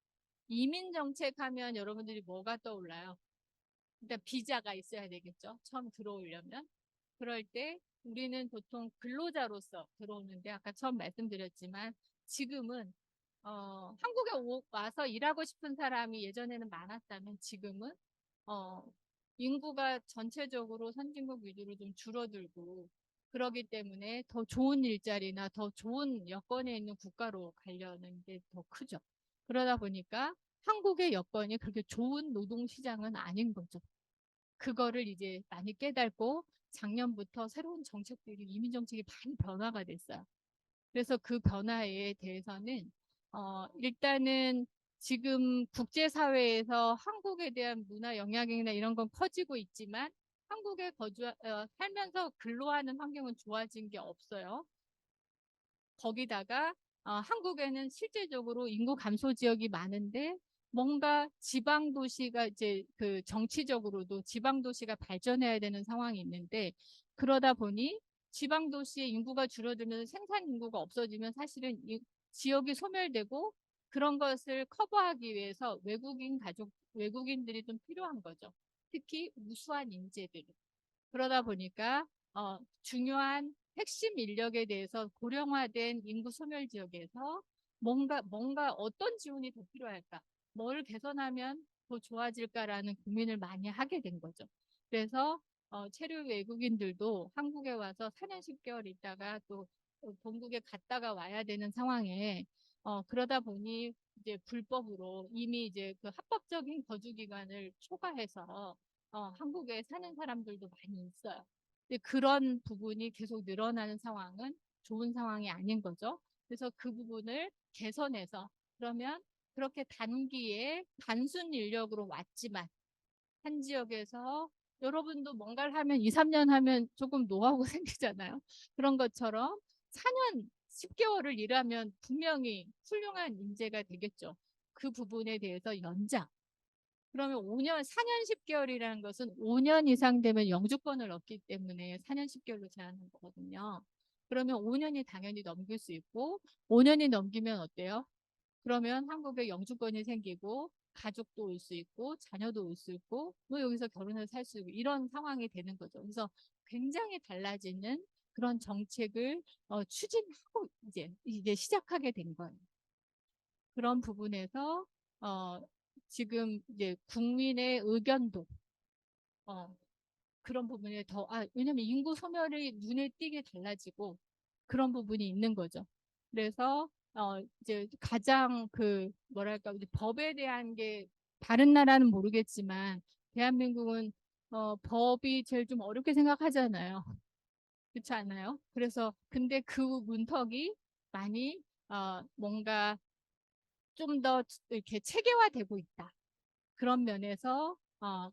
이민 정책 하면 여러분들이 뭐가 떠올라요? 일단 비자가 있어야 되겠죠. 처음 들어오려면. 그럴 때 우리는 보통 근로자로서 들어오는데 아까 처음 말씀드렸지만 지금은 한국에 와서 일하고 싶은 사람이 예전에는 많았다면 지금은 어, 인구가 전체적으로 선진국 위주로 좀 줄어들고 그러기 때문에 더 좋은 일자리나 더 좋은 여건에 있는 국가로 가려는 게 더 크죠. 그러다 보니까 한국의 여건이 그렇게 좋은 노동시장은 아닌 거죠. 그거를 이제 많이 깨닫고 작년부터 새로운 정책들이 이민 정책이 많이 변화가 됐어요. 그래서 그 변화에 대해서는 일단은 지금 국제사회에서 한국에 대한 문화 영향이나 이런 건 커지고 있지만 한국에 살면서 근로하는 환경은 좋아진 게 없어요. 거기다가 한국에는 실제적으로 인구 감소 지역이 많은데 뭔가 지방 도시가 이제 그 정치적으로도 지방 도시가 발전해야 되는 상황이 있는데 그러다 보니 지방 도시의 인구가 줄어들면서 생산 인구가 없어지면 사실은 이 지역이 소멸되고 그런 것을 커버하기 위해서 외국인들이 좀 필요한 거죠. 특히 우수한 인재들. 그러다 보니까 중요한 핵심 인력에 대해서 고령화된 인구 소멸 지역에서 뭔가 어떤 지원이 더 필요할까? 뭘 개선하면 더 좋아질까라는 고민을 많이 하게 된 거죠. 그래서 체류 외국인들도 한국에 와서 4년 10개월 있다가 또 본국에 갔다가 와야 되는 상황에 그러다 보니 이제 불법으로 이미 이제 그 합법적인 거주 기간을 초과해서 한국에 사는 사람들도 많이 있어요. 근데 그런 부분이 계속 늘어나는 상황은 좋은 상황이 아닌 거죠. 그래서 그 부분을 개선해서 그러면 그렇게 단기에 단순 인력으로 왔지만 한 지역에서 여러분도 뭔가를 하면 2, 3년 하면 조금 노하우가 생기잖아요. 그런 것처럼 4년 10개월을 일하면 분명히 훌륭한 인재가 되겠죠. 그 부분에 대해서 연장. 그러면 5년, 4년 10개월이라는 것은 5년 이상 되면 영주권을 얻기 때문에 4년 10개월로 제한한 거거든요. 그러면 5년이 당연히 넘길 수 있고 5년이 넘기면 어때요? 그러면 한국에 영주권이 생기고 가족도 올 수 있고 자녀도 올 수 있고 뭐 여기서 결혼을 살 수 있고 이런 상황이 되는 거죠. 그래서 굉장히 달라지는 그런 정책을 추진하고 이제 시작하게 된 거예요. 그런 부분에서 어, 지금 이제 국민의 의견도 어, 그런 부분에 왜냐면 인구 소멸이 눈에 띄게 달라지고 그런 부분이 있는 거죠. 그래서 이제 가장 그 뭐랄까 이제 법에 대한 게 다른 나라는 모르겠지만 대한민국은 법이 제일 좀 어렵게 생각하잖아요. 그렇지 않아요? 그래서 근데 그 문턱이 많이 뭔가 좀 더 이렇게 체계화되고 있다. 그런 면에서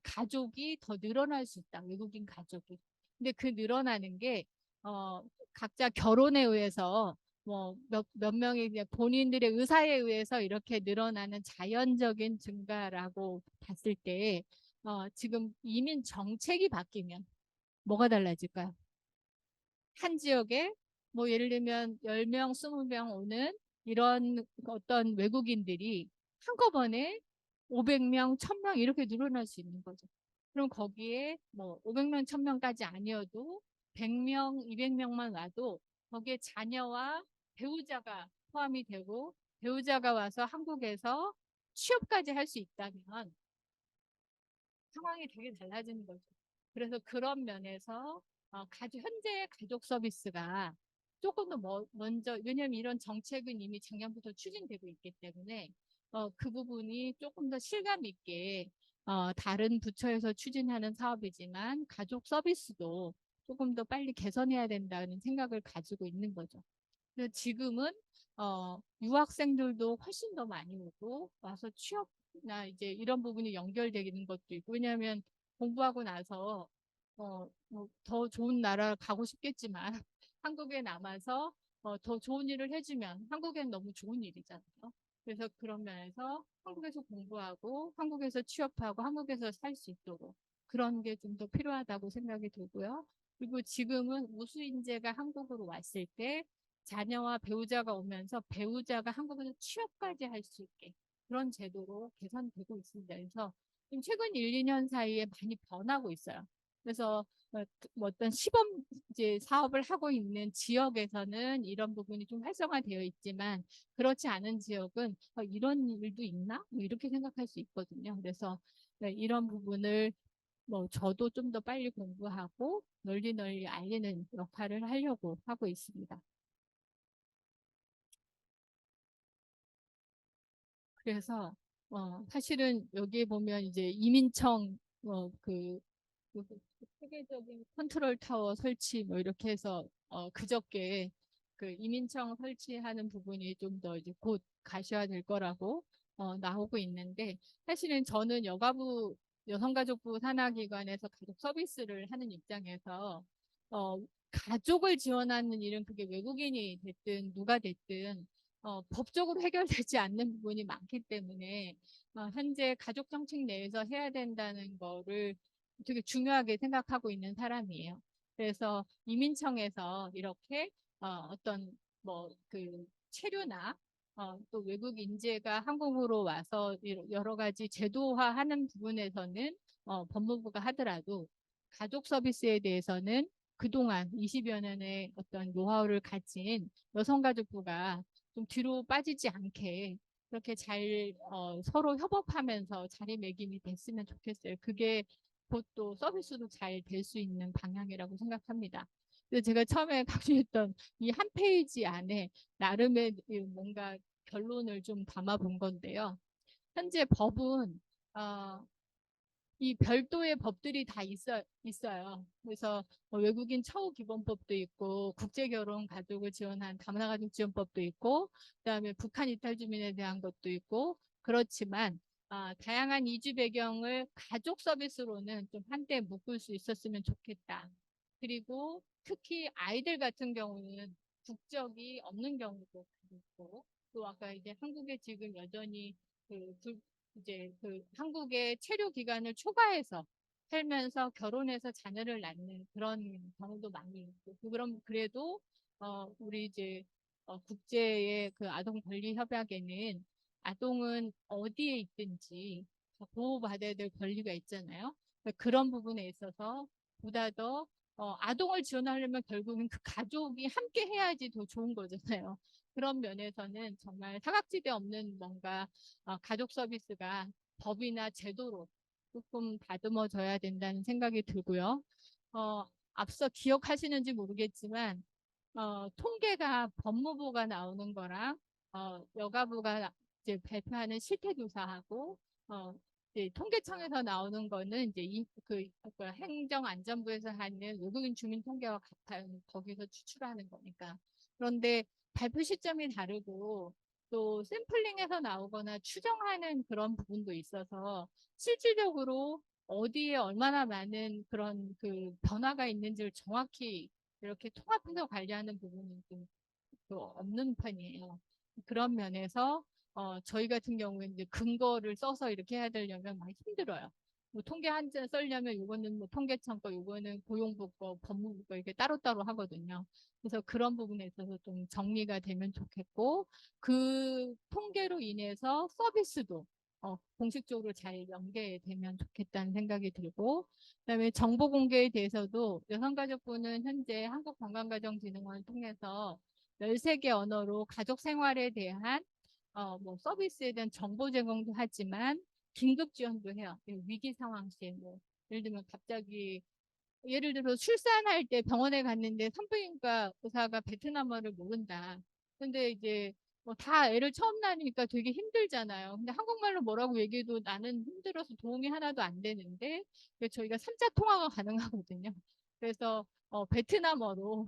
가족이 더 늘어날 수 있다. 외국인 가족이. 근데 그 늘어나는 게 어, 각자 결혼에 의해서 뭐 몇 명이 이제 본인들의 의사에 의해서 이렇게 늘어나는 자연적인 증가라고 봤을 때 지금 이민 정책이 바뀌면 뭐가 달라질까요? 한 지역에 뭐 예를 들면 10명, 20명 오는 이런 어떤 외국인들이 한꺼번에 500명, 1000명 이렇게 늘어날 수 있는 거죠. 그럼 거기에 뭐 500명, 1000명까지 아니어도 100명, 200명만 와도 거기에 자녀와 배우자가 포함이 되고 배우자가 와서 한국에서 취업까지 할 수 있다면 상황이 되게 달라지는 거죠. 그래서 그런 면에서 현재 가족 서비스가 조금 더 먼저, 왜냐하면 이런 정책은 이미 작년부터 추진되고 있기 때문에 그 부분이 조금 더 실감 있게 다른 부처에서 추진하는 사업이지만 가족 서비스도 조금 더 빨리 개선해야 된다는 생각을 가지고 있는 거죠. 그래서 지금은 유학생들도 훨씬 더 많이 오고 와서 취업이나 이제 이런 부분이 연결되는 것도 있고 왜냐하면 공부하고 나서 뭐더 좋은 나라 가고 싶겠지만 한국에 남아서 더 좋은 일을 해주면 한국엔 너무 좋은 일이잖아요. 그래서 그런 면에서 한국에서 공부하고 한국에서 취업하고 한국에서 살 수 있도록 그런 게 좀 더 필요하다고 생각이 들고요. 그리고 지금은 우수 인재가 한국으로 왔을 때 자녀와 배우자가 오면서 배우자가 한국에서 취업까지 할 수 있게 그런 제도로 개선되고 있습니다. 그래서 지금 최근 1, 2년 사이에 많이 변하고 있어요. 그래서 어떤 시범 이제 사업을 하고 있는 지역에서는 이런 부분이 좀 활성화되어 있지만 그렇지 않은 지역은 이런 일도 있나? 뭐 이렇게 생각할 수 있거든요. 그래서 네, 이런 부분을 뭐 저도 좀 더 빨리 공부하고 널리 널리 알리는 역할을 하려고 하고 있습니다. 그래서 사실은 여기에 보면 이제 이민청 그 세계적인 컨트롤 타워 설치 뭐 이렇게 해서 그저께 그 이민청 설치하는 부분이 좀 더 이제 곧 가셔야 될 거라고 나오고 있는데 사실은 저는 여성가족부 산하기관에서 가족 서비스를 하는 입장에서 어, 가족을 지원하는 일은 그게 외국인이 됐든 누가 됐든 법적으로 해결되지 않는 부분이 많기 때문에 현재 가족 정책 내에서 해야 된다는 거를 되게 중요하게 생각하고 있는 사람이에요. 그래서 이민청에서 이렇게 어떤 뭐 그 체류나 또 외국 인재가 한국으로 와서 여러 가지 제도화하는 부분에서는 법무부가 하더라도 가족 서비스에 대해서는 그동안 20여 년의 어떤 노하우를 가진 여성가족부가 좀 뒤로 빠지지 않게 그렇게 잘 서로 협업하면서 자리매김이 됐으면 좋겠어요. 그게 곧 또 서비스도 잘 될 수 있는 방향이라고 생각합니다. 그래서 제가 처음에 강조했던 이 한 페이지 안에 나름의 뭔가 결론을 좀 담아 본 건데요. 현재 법은 이 별도의 법들이 다 있어요. 그래서 외국인 처우 기본법도 있고 국제결혼 가족을 지원한 다문화가족 지원법도 있고 그다음에 북한 이탈 주민에 대한 것도 있고 그렇지만 다양한 이주 배경을 가족 서비스로는 좀 한때 묶을 수 있었으면 좋겠다. 그리고 특히 아이들 같은 경우는 국적이 없는 경우도 있고 또 아까 이제 한국에 지금 여전히 이제 그 한국의 체류 기간을 초과해서 살면서 결혼해서 자녀를 낳는 그런 경우도 많이 있고 그럼 그래도 우리 이제 국제의 그 아동 권리 협약에는 아동은 어디에 있든지 보호받아야 될 권리가 있잖아요. 그런 부분에 있어서 보다 더 아동을 지원하려면 결국은 그 가족이 함께 해야지 더 좋은 거잖아요. 그런 면에서는 정말 사각지대 없는 뭔가 가족 서비스가 법이나 제도로 조금 다듬어져야 된다는 생각이 들고요. 어, 앞서 기억하시는지 모르겠지만 통계가 법무부가 나오는 거랑 여가부가 이제 발표하는 실태조사하고 이제 통계청에서 나오는 거는 이제 행정안전부에서 하는 외국인 주민 통계와 같아요. 거기서 추출하는 거니까. 그런데 발표 시점이 다르고 또 샘플링에서 나오거나 추정하는 그런 부분도 있어서 실질적으로 어디에 얼마나 많은 그런 그 변화가 있는지를 정확히 이렇게 통합해서 관리하는 부분은 좀 없는 편이에요. 그런 면에서 저희 같은 경우에 이제 근거를 써서 이렇게 해야 되려면 많이 힘들어요. 뭐 통계 한 장 쓰려면 이거는 뭐 통계청 거, 이거는 고용부 거, 법무부 거 이렇게 따로따로 하거든요. 그래서 그런 부분에 있어서 좀 정리가 되면 좋겠고 그 통계로 인해서 서비스도 공식적으로 잘 연계되면 좋겠다는 생각이 들고 그다음에 정보 공개에 대해서도 여성가족부는 현재 한국건강가정진흥원을 통해서 13개 언어로 가족 생활에 대한 뭐 서비스에 대한 정보 제공도 하지만 긴급 지원도 해요. 위기 상황 시 뭐 예를 들면 갑자기 예를 들어 출산할 때 병원에 갔는데 산부인과 의사가 베트남어를 모른다. 근데 이제 뭐 다 애를 처음 낳으니까 되게 힘들잖아요. 근데 한국말로 뭐라고 얘기해도 나는 힘들어서 도움이 하나도 안 되는데 저희가 삼자 통화가 가능하거든요. 그래서 베트남어로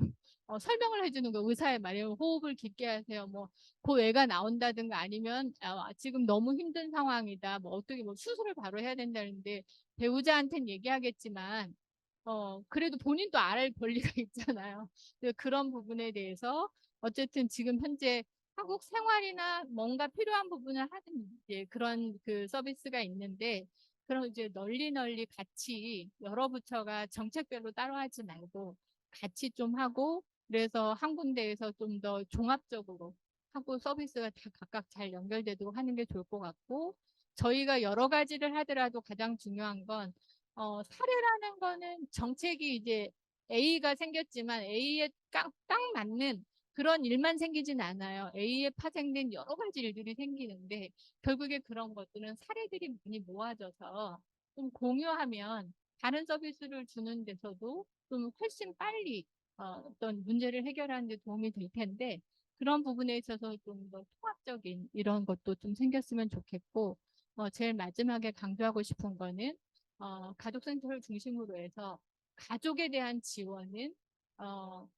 설명을 해주는 거 의사의 말이에요. 호흡을 깊게 하세요. 뭐 그 애가 나온다든가 아니면 지금 너무 힘든 상황이다. 뭐 어떻게 뭐 수술을 바로 해야 된다는데 배우자한테는 얘기하겠지만 그래도 본인도 알할 권리가 있잖아요. 그런 부분에 대해서 어쨌든 지금 현재 한국 생활이나 뭔가 필요한 부분을 하는 이제 그런 그 서비스가 있는데 그럼 이제 널리 널리 같이 여러 부처가 정책별로 따로 하지 말고 같이 좀 하고 그래서 한 군데에서 좀 더 종합적으로 하고 서비스가 다 각각 잘 연결되도록 하는 게 좋을 것 같고, 저희가 여러 가지를 하더라도 가장 중요한 건 사례라는 거는 정책이 이제 A가 생겼지만 A에 딱 맞는 그런 일만 생기진 않아요. A에 파생된 여러 가지 일들이 생기는데 결국에 그런 것들은 사례들이 많이 모아져서 좀 공유하면 다른 서비스를 주는 데서도 좀 훨씬 빨리 어떤 문제를 해결하는 데 도움이 될 텐데, 그런 부분에 있어서 좀 더 통합적인 이런 것도 좀 생겼으면 좋겠고, 제일 마지막에 강조하고 싶은 거는 가족센터를 중심으로 해서 가족에 대한 지원은 어,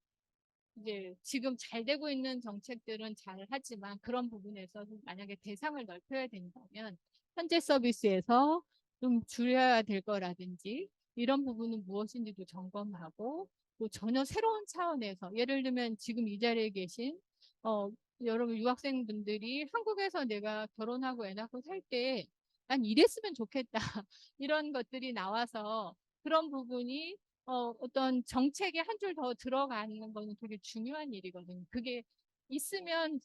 이제 지금 잘 되고 있는 정책들은 잘 하지만 그런 부분에서 만약에 대상을 넓혀야 된다면 현재 서비스에서 좀 줄여야 될 거라든지 이런 부분은 무엇인지도 점검하고, 또 전혀 새로운 차원에서 예를 들면 지금 이 자리에 계신 어, 여러분 유학생분들이 한국에서 내가 결혼하고 애 낳고 살 때 난 이랬으면 좋겠다 이런 것들이 나와서 그런 부분이 어떤 정책에 한 줄 더 들어가는 거는 되게 중요한 일이거든요. 그게 있으면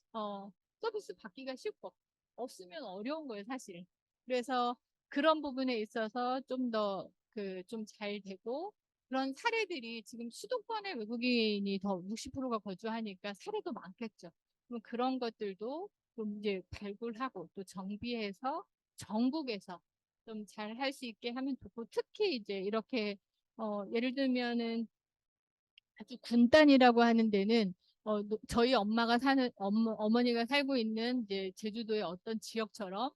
서비스 받기가 쉽고 없으면 어려운 거예요, 사실. 그래서 그런 부분에 있어서 좀 더 좀 잘 되고, 그런 사례들이 지금 수도권에 외국인이 더 60%가 거주하니까 사례도 많겠죠. 그럼 그런 것들도 좀 이제 발굴하고 또 정비해서 전국에서 좀 잘 할 수 있게 하면 좋고, 특히 이제 이렇게 예를 들면은 아주 군단이라고 하는 데는 저희 엄마가 사는 어머니가 살고 있는 이제 제주도의 어떤 지역처럼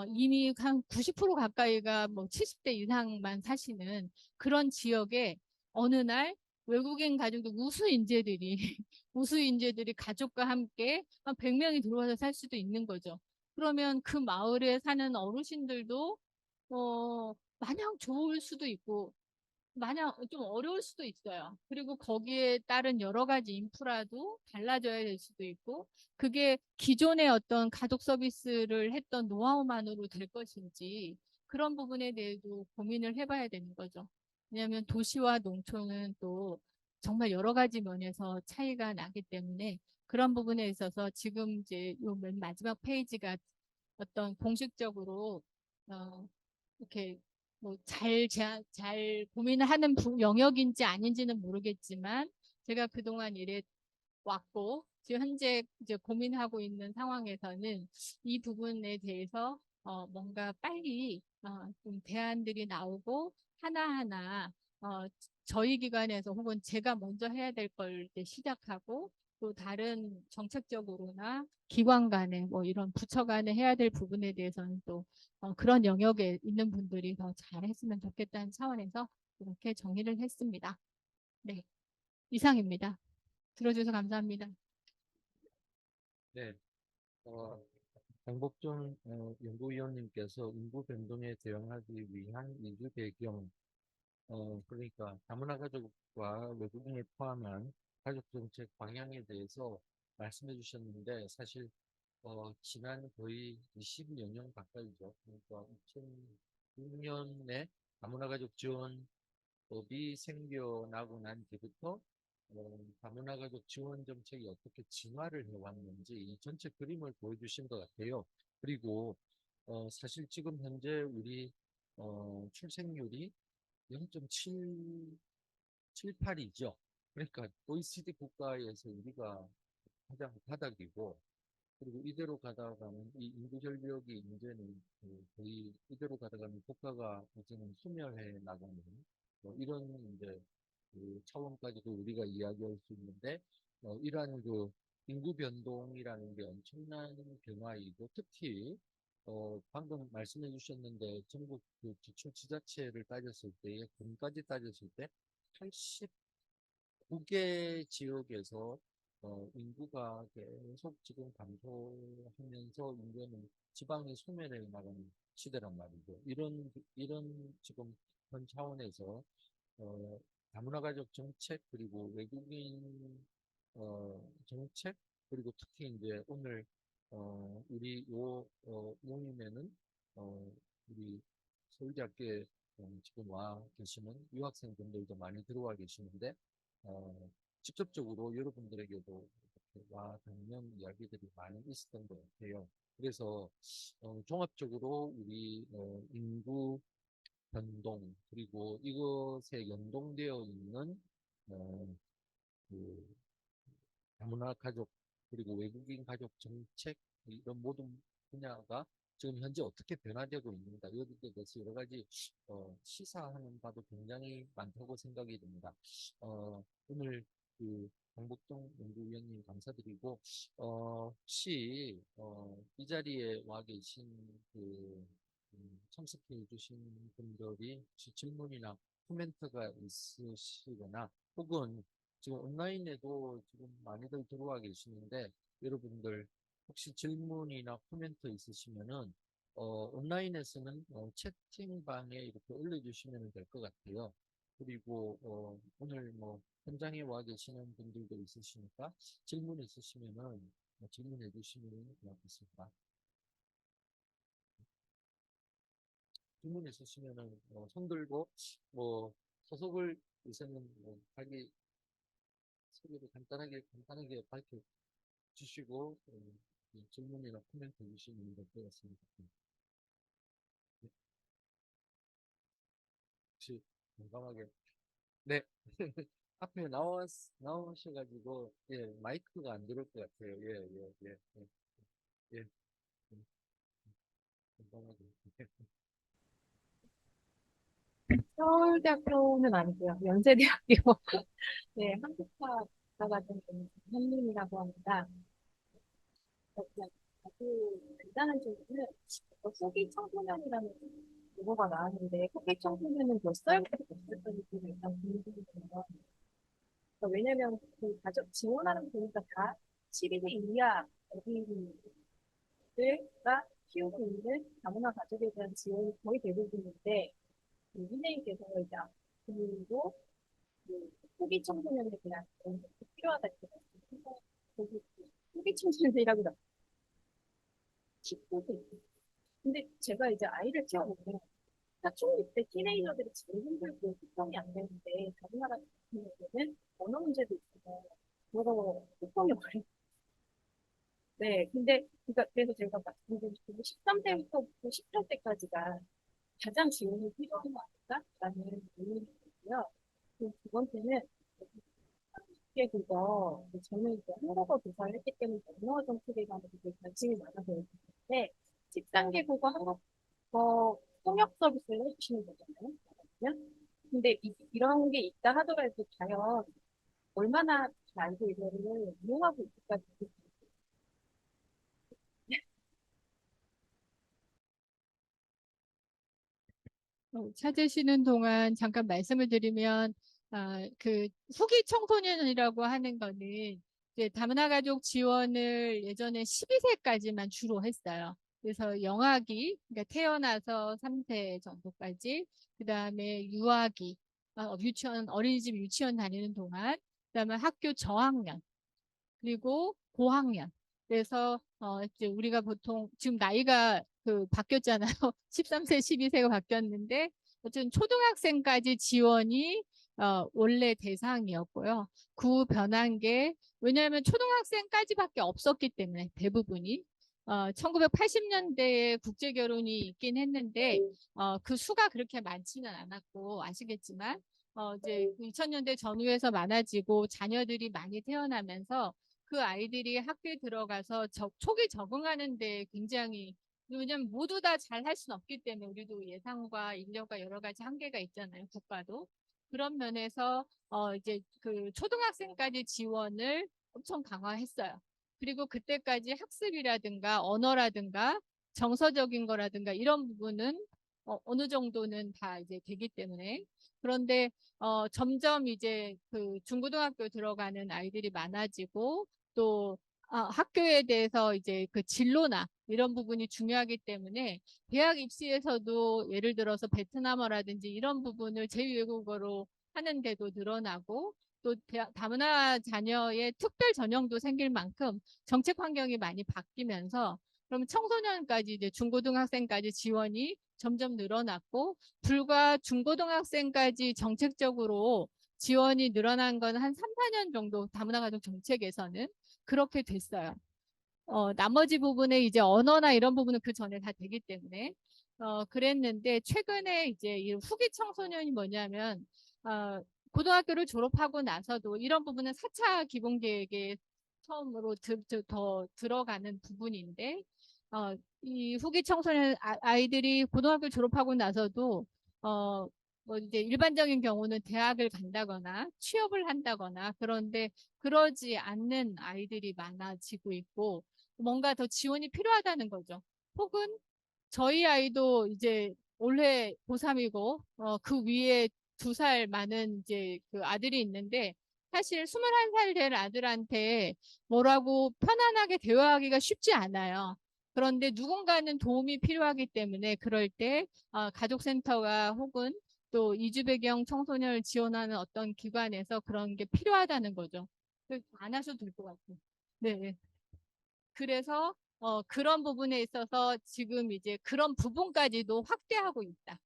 이미 한 90% 가까이가 뭐 70대 이상만 사시는 그런 지역에 어느 날 외국인 가족들 우수 인재들이 우수 인재들이 가족과 함께 한 100명이 들어와서 살 수도 있는 거죠. 그러면 그 마을에 사는 어르신들도 마냥 좋을 수도 있고 마냥 좀 어려울 수도 있어요. 그리고 거기에 따른 여러 가지 인프라도 달라져야 될 수도 있고, 그게 기존의 어떤 가족 서비스를 했던 노하우만으로 될 것인지 그런 부분에 대해서도 고민을 해봐야 되는 거죠. 왜냐하면 도시와 농촌은 또 정말 여러 가지 면에서 차이가 나기 때문에 그런 부분에 있어서 지금 이제 요 맨 마지막 페이지가 어떤 공식적으로 이렇게 뭐 잘 고민을 하는 영역인지 아닌지는 모르겠지만 제가 그동안 일해 왔고 지금 현재 이제 고민하고 있는 상황에서는 이 부분에 대해서 뭔가 빨리 좀 대안들이 나오고 하나하나 저희 기관에서 혹은 제가 먼저 해야 될 걸 시작하고, 또 다른 정책적으로나 기관 간에 뭐 이런 부처 간에 해야 될 부분에 대해서는 또 그런 영역에 있는 분들이 더 잘했으면 좋겠다는 차원에서 이렇게 정리를 했습니다. 네, 이상입니다. 들어주셔서 감사합니다. 네, 어, 강복준 연구위원님께서 인구 변동에 대응하기 위한 이주 배경, 그러니까 다문화 가족과 외국인을 포함한 가족 정책 방향에 대해서 말씀해 주셨는데, 사실 지난 거의 20여 년 가까이죠. 그러니까 2006년에 다문화 가족 지원법이 생겨나고 난 뒤부터 다문화 가족 지원 정책이 어떻게 진화를 해왔는지 이 전체 그림을 보여주신 것 같아요. 그리고 사실 지금 현재 우리 출생률이 0.778이죠. 그러니까 OECD 국가에서 우리가 가장 바닥이고, 그리고 이대로 가다가는 이 인구 절벽이 이제는 거의 이대로 가다가는 국가가 이제는 소멸해 나가는 이런 이제 그 차원까지도 우리가 이야기할 수 있는데, 이러한 그 인구 변동이라는 게 엄청난 변화이고, 특히 방금 말씀해 주셨는데 전국 그 기초지자체를 따졌을 때에 군까지 따졌을 때 89개 지역에서 인구가 계속 지금 감소하면서 이제는 지방이 소멸해 나가는 시대란 말이죠. 이런 지금 현 차원에서 어, 다문화 가족 정책 그리고 외국인 정책 그리고 특히 이제 오늘 우리 모임에는 우리 서울대학교에 지금 와 계시는 유학생분들도 많이 들어와 계시는데 직접적으로 여러분들에게도 이렇게 와 닿는 이야기들이 많이 있었던 것 같아요. 그래서 종합적으로 우리 인구 변동 그리고 이것에 연동되어 있는 어, 그 다문화 가족 그리고 외국인 가족 정책 이런 모든 분야가 지금 현재 어떻게 변화되고 있는가 여기에 대해서 여러 가지 시사하는 바도 굉장히 많다고 생각이 듭니다. 오늘 그 강복동 연구위원님 감사드리고 혹시 이 자리에 와 계신 그 참석해 주신 분들이 혹시 질문이나 코멘트가 있으시거나 혹은 지금 온라인에도 지금 많이들 들어와 계시는데 여러분들 혹시 질문이나 코멘트 있으시면은 온라인에서는 채팅방에 이렇게 올려주시면 될 것 같아요. 그리고 오늘 뭐 현장에 와 계시는 분들도 있으시니까 질문 있으시면은 질문해 주시면 고맙겠습니다. 질문 있으시면은 손 들고 뭐 소속을 우선은 뭐 자기 소개를 간단하게 밝혀주시고 이 질문이나 코멘트 주시면 될 것 같습니다. 네, 혹시 공감하게 네 앞에 나오셔가지고 예 마이크가 안 들어올 것 같아요. 예, 음, 공감하게 서울대학교는 아니고요. 연세대학교 네, 한국사 박사과정 한민이라고 합니다. 그냥 아주 간단한 질문은 후기 청소년이라는 용어가 나왔는데 후기 청소년은 몇 살까지 됐었는지 일단 궁금해요. 왜냐면 그 가족 지원하는 보니까 다 12세 이하 어린이들과 키우고 있는 다문화 가족에 대한 지원이 거의 대부분인데 선생님께서 이제 앞으로 그 후기 청소년에 대한 연습이 필요하다 이렇게 말씀하셔서 거기 후기 청소년이라고 나왔어요. 19세. 근데 제가 이제 아이를 키워보면 사춘기 때 티네이저들이 제일 힘들고 소통이 안 되는데 다른 나라 같은 경우에는 언어 문제도 있어서 서로 소통이 어려워요. 네, 근데 그러니까 그래서 제가 말씀드린 13세부터 18세까지가 가장 지원이 필요한 거 아닐까라는 의문이 들고요. 두 번째는 게 그거 저는 이제 한국어 교사를 했기 때문에 언어 정책에 관해서 되게 관심이 많아서 했는데 13개 국어 한국어 통역 서비스를 해주시는 거잖아요. 그러면 근데 이런 게 있다 하더라도 과연 얼마나 잘 알고 이거를 이용하고 있을까 찾으시는 동안 잠깐 말씀을 드리면, 그 후기 청소년이라고 하는 거는 이제 다문화 가족 지원을 예전에 12세까지만 주로 했어요. 그래서 영아기, 그러니까 태어나서 3세 정도까지, 그 다음에 유아기, 유치원, 어린이집 유치원 다니는 동안, 그 다음에 학교 저학년, 그리고 고학년. 그래서 이제 우리가 보통 지금 나이가 그 바뀌었잖아요. 13세, 12세가 바뀌었는데 어쨌든 초등학생까지 지원이 원래 대상이었고요. 그 변한 게 왜냐하면 초등학생까지밖에 없었기 때문에 대부분이 1980년대에 국제 결혼이 있긴 했는데 그 수가 그렇게 많지는 않았고 아시겠지만 이제 2000년대 전후에서 많아지고 자녀들이 많이 태어나면서 그 아이들이 학교에 들어가서 초기 적응하는 데 굉장히 왜냐면 모두 다 잘 할 수는 없기 때문에 우리도 예산과 인력과 여러 가지 한계가 있잖아요. 국가도. 그런 면에서 이제 그 초등학생까지 지원을 엄청 강화했어요. 그리고 그때까지 학습이라든가 언어라든가 정서적인 거라든가 이런 부분은 어느 정도는 다 이제 되기 때문에 그런데 점점 이제 그 중고등학교 들어가는 아이들이 많아지고 또 학교에 대해서 이제 그 진로나 이런 부분이 중요하기 때문에 대학 입시에서도 예를 들어서 베트남어라든지 이런 부분을 제2외국어로 하는데도 늘어나고 또 다문화 자녀의 특별 전형도 생길 만큼 정책 환경이 많이 바뀌면서 그럼 청소년까지 이제 중고등학생까지 지원이 점점 늘어났고 불과 중고등학생까지 정책적으로 지원이 늘어난 건 한 3, 4년 정도 다문화 가족 정책에서는 그렇게 됐어요. 나머지 부분에 이제 언어나 이런 부분은 그 전에 다 되기 때문에 그랬는데 최근에 이제 이 후기 청소년이 뭐냐면 고등학교를 졸업하고 나서도 이런 부분은 4차 기본계획에 처음으로 더 들어가는 부분인데 이 후기 청소년 아이들이 고등학교 졸업하고 나서도 뭐 이제 일반적인 경우는 대학을 간다거나 취업을 한다거나 그런데 그러지 않는 아이들이 많아지고 있고 뭔가 더 지원이 필요하다는 거죠. 혹은 저희 아이도 이제 올해 고3이고 그 위에 2살 많은 이제 그 아들이 있는데 사실 21살 된 아들한테 뭐라고 편안하게 대화하기가 쉽지 않아요. 그런데 누군가는 도움이 필요하기 때문에 그럴 때 가족센터가 혹은 또 이주 배경 청소년을 지원하는 어떤 기관에서 그런 게 필요하다는 거죠. 안 하셔도 될 것 같아요. 네. 그래서 그런 부분에 있어서 지금 이제 그런 부분까지도 확대하고 있다.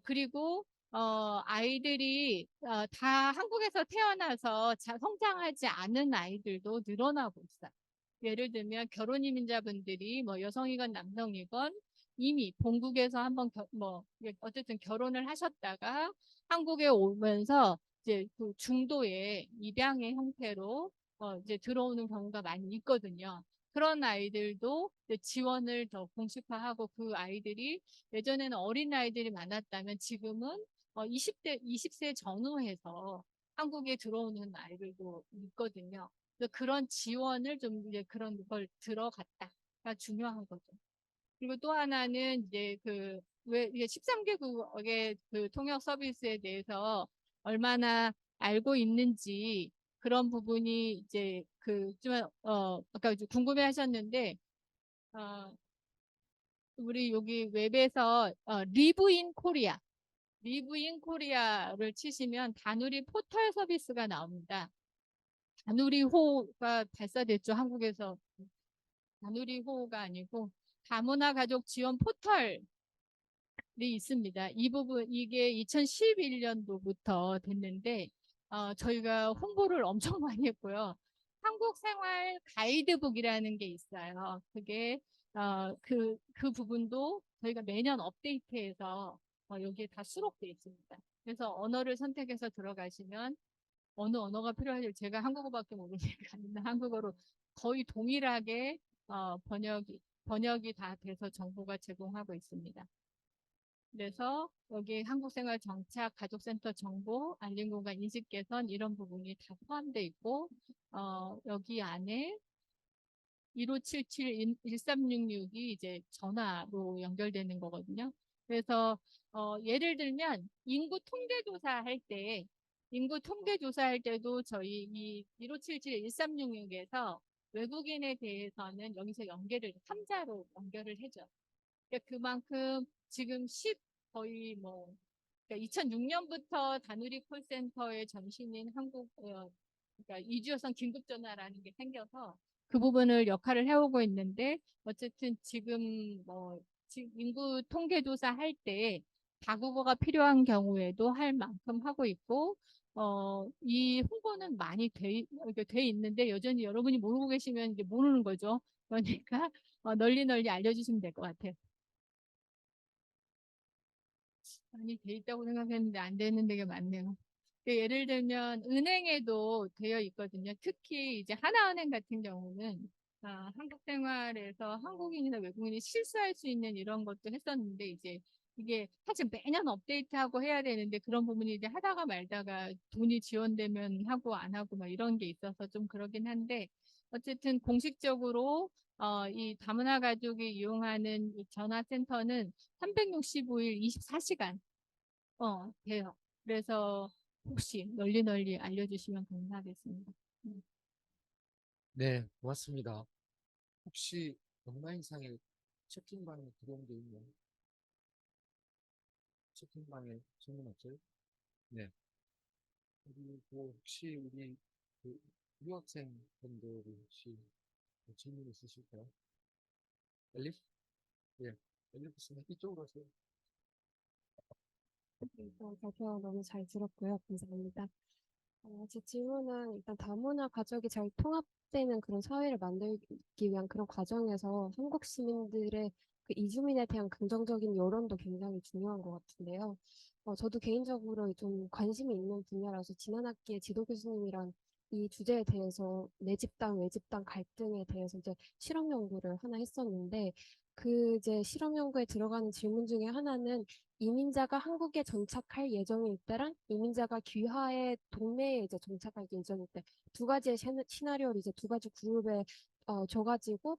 그리고 아이들이 다 한국에서 태어나서 성장하지 않은 아이들도 늘어나고 있어요. 예를 들면 결혼 이민자분들이 뭐 여성이건 남성이건 이미 본국에서 한번 어쨌든 결혼을 하셨다가 한국에 오면서 이제 그 중도의 입양의 형태로 이제 들어오는 경우가 많이 있거든요. 그런 아이들도 이제 지원을 더 공식화하고 그 아이들이 예전에는 어린 아이들이 많았다면 지금은 20세 전후해서 한국에 들어오는 아이들도 있거든요. 그래서 그런 지원을 좀 이제 그런 걸 들어갔다가 중요한 거죠. 그리고 또 하나는 이제 왜 이게 13개국의 그 통역 서비스에 대해서 얼마나 알고 있는지 그런 부분이 이제 좀 아까 이제 궁금해 하셨는데 어, 우리 여기 웹에서 리브인 코리아를 치시면 다누리 포털 서비스가 나옵니다. 다누리호가 발사됐죠. 한국에서. 다누리호가 아니고 다문화 가족 지원 포털이 있습니다. 이 부분 이게 2011년도부터 됐는데 저희가 홍보를 엄청 많이 했고요. 한국 생활 가이드북이라는 게 있어요. 그게 그 부분도 저희가 매년 업데이트해서 여기에 다 수록되어 있습니다. 그래서 언어를 선택해서 들어가시면 어느 언어가 필요할지 제가 한국어밖에 모르니까 한국어로 거의 동일하게 번역이 다 돼서 정보가 제공하고 있습니다. 그래서 여기 한국생활 정착, 가족센터 정보, 알림공간 인식 개선 이런 부분이 다 포함되어 있고 여기 안에 1577-1366이 이제 전화로 연결되는 거거든요. 그래서 예를 들면 인구 통계조사 할 때도 저희 이 1577-1366에서 외국인에 대해서는 여기서 삼자로 연결을 해줘요. 그러니까 그만큼 지금 거의 그러니까 2006년부터 다누리 콜센터의 전신인 그러니까 이주여성 긴급전화라는 게 생겨서 그 부분을 역할을 해오고 있는데 어쨌든 지금 인구 통계조사 할 때 다국어가 필요한 경우에도 할 만큼 하고 있고 이 홍보는 많이 돼 있는데 여전히 여러분이 모르고 계시면 이제 모르는 거죠. 그러니까 널리 알려주시면 될 것 같아요. 많이 돼 있다고 생각했는데 안 되는 데가 많네요. 예를 들면 은행에도 되어 있거든요. 특히 이제 하나은행 같은 경우는 한국 생활에서 한국인이나 외국인이 실수할 수 있는 이런 것도 했었는데 이제 이게 사실 매년 업데이트하고 해야 되는데 그런 부분이 이제 하다가 말다가 돈이 지원되면 하고 안 하고 막 이런 게 있어서 좀 그러긴 한데 어쨌든 공식적으로 이 다문화 가족이 이용하는 이 전화센터는 365일 24시간 돼요. 그래서 혹시 널리 알려주시면 감사하겠습니다. 네, 고맙습니다. 혹시 온라인상에 채팅방에 들어온 게 있나요? 채팅방에 질문 없어요? 네. 그리고 혹시 우리 그 유학생 분들 혹시 질문 있으실까요? 엘리? 예, 엘리 있으면 이쪽으로 오세요. 발표 너무 잘 들었고요. 감사합니다. 제 질문은 일단 다문화 가족이 잘 통합되는 그런 사회를 만들기 위한 그런 과정에서 한국 시민들의 그 이주민에 대한 긍정적인 여론도 굉장히 중요한 것 같은데요. 저도 개인적으로 좀 관심이 있는 분야라서 지난 학기에 지도 교수님이랑 이 주제에 대해서 내 집단, 외 집단 갈등에 대해서 이제 실험 연구를 하나 했었는데 그 이제 실험 연구에 들어가는 질문 중에 하나는 이민자가 한국에 정착할 예정일 때랑 이민자가 귀화의 동네에 이제 정착할 예정일 때 두 가지의 시나리오를 이제 두 가지 그룹에 줘가지고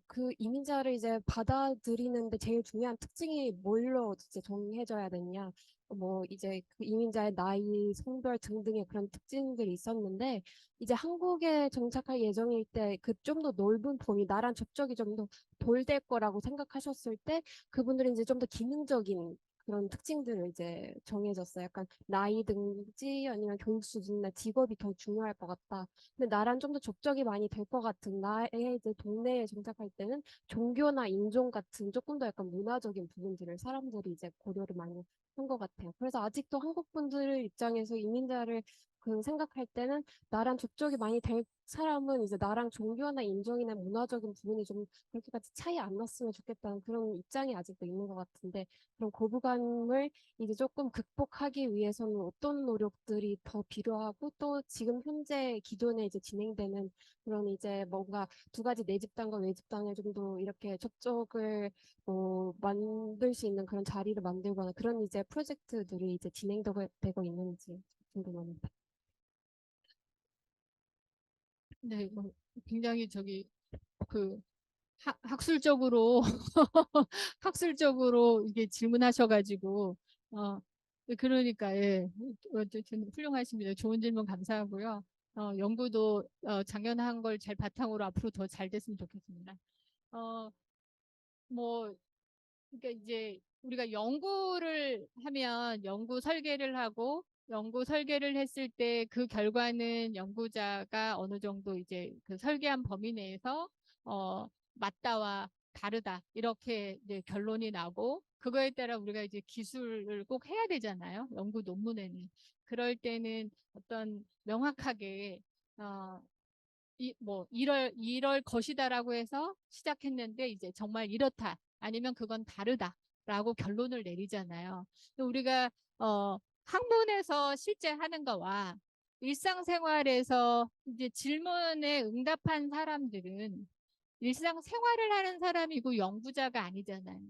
그 이민자를 이제 받아들이는데 제일 중요한 특징이 뭘로 이제 정해져야 되냐 뭐 이제 그 이민자의 나이, 성별 등등의 그런 특징들이 있었는데 이제 한국에 정착할 예정일 때 그 좀 더 넓은 범위 나랑 접촉이 좀 더 덜 될 거라고 생각하셨을 때 그분들은 이제 좀 더 기능적인 그런 특징들을 이제 정해졌어요. 약간 나이든지 아니면 교육 수준이나 직업이 더 중요할 것 같다. 근데 나랑 좀 더 접촉이 많이 될 것 같은 나의 이제 동네에 정착할 때는 종교나 인종 같은 조금 더 약간 문화적인 부분들을 사람들이 이제 고려를 많이 한 것 같아요. 그래서 아직도 한국 분들 입장에서 이민자를 그 생각할 때는 나랑 접촉이 많이 될 사람은 이제 나랑 종교나 인종이나 문화적인 부분이 좀 그렇게까지 차이 안 났으면 좋겠다는 그런 입장이 아직도 있는 것 같은데 그런 거부감을 이제 조금 극복하기 위해서는 어떤 노력들이 더 필요하고 또 지금 현재 기존에 이제 진행되는 그런 이제 뭔가 두 가지 내 집단과 외 집단을 좀 더 이렇게 접촉을 만들 수 있는 그런 자리를 만들거나 그런 이제 프로젝트들이 이제 진행되고 있는지 궁금합니다. 네, 굉장히 그 학술적으로 학술적으로 이게 질문하셔가지고 그러니까 예, 어쨌든 훌륭하십니다. 좋은 질문 감사하고요. 연구도 작년에 한 걸 잘 바탕으로 앞으로 더 잘 됐으면 좋겠습니다. 어, 뭐 그러니까 이제 우리가 연구를 하면 연구 설계를 하고 연구 설계를 했을 때 그 결과는 연구자가 어느 정도 이제 그 설계한 범위 내에서 맞다와 다르다 이렇게 이제 결론이 나고 그거에 따라 우리가 이제 기술을 꼭 해야 되잖아요. 연구 논문에는. 그럴 때는 어떤 명확하게 어, 이럴 것이다라고 해서 시작했는데 이제 정말 이렇다. 아니면 그건 다르다라고 결론을 내리잖아요. 우리가 학문에서 실제 하는 거와 일상생활에서 이제 질문에 응답한 사람들은 일상생활을 하는 사람이고 연구자가 아니잖아요.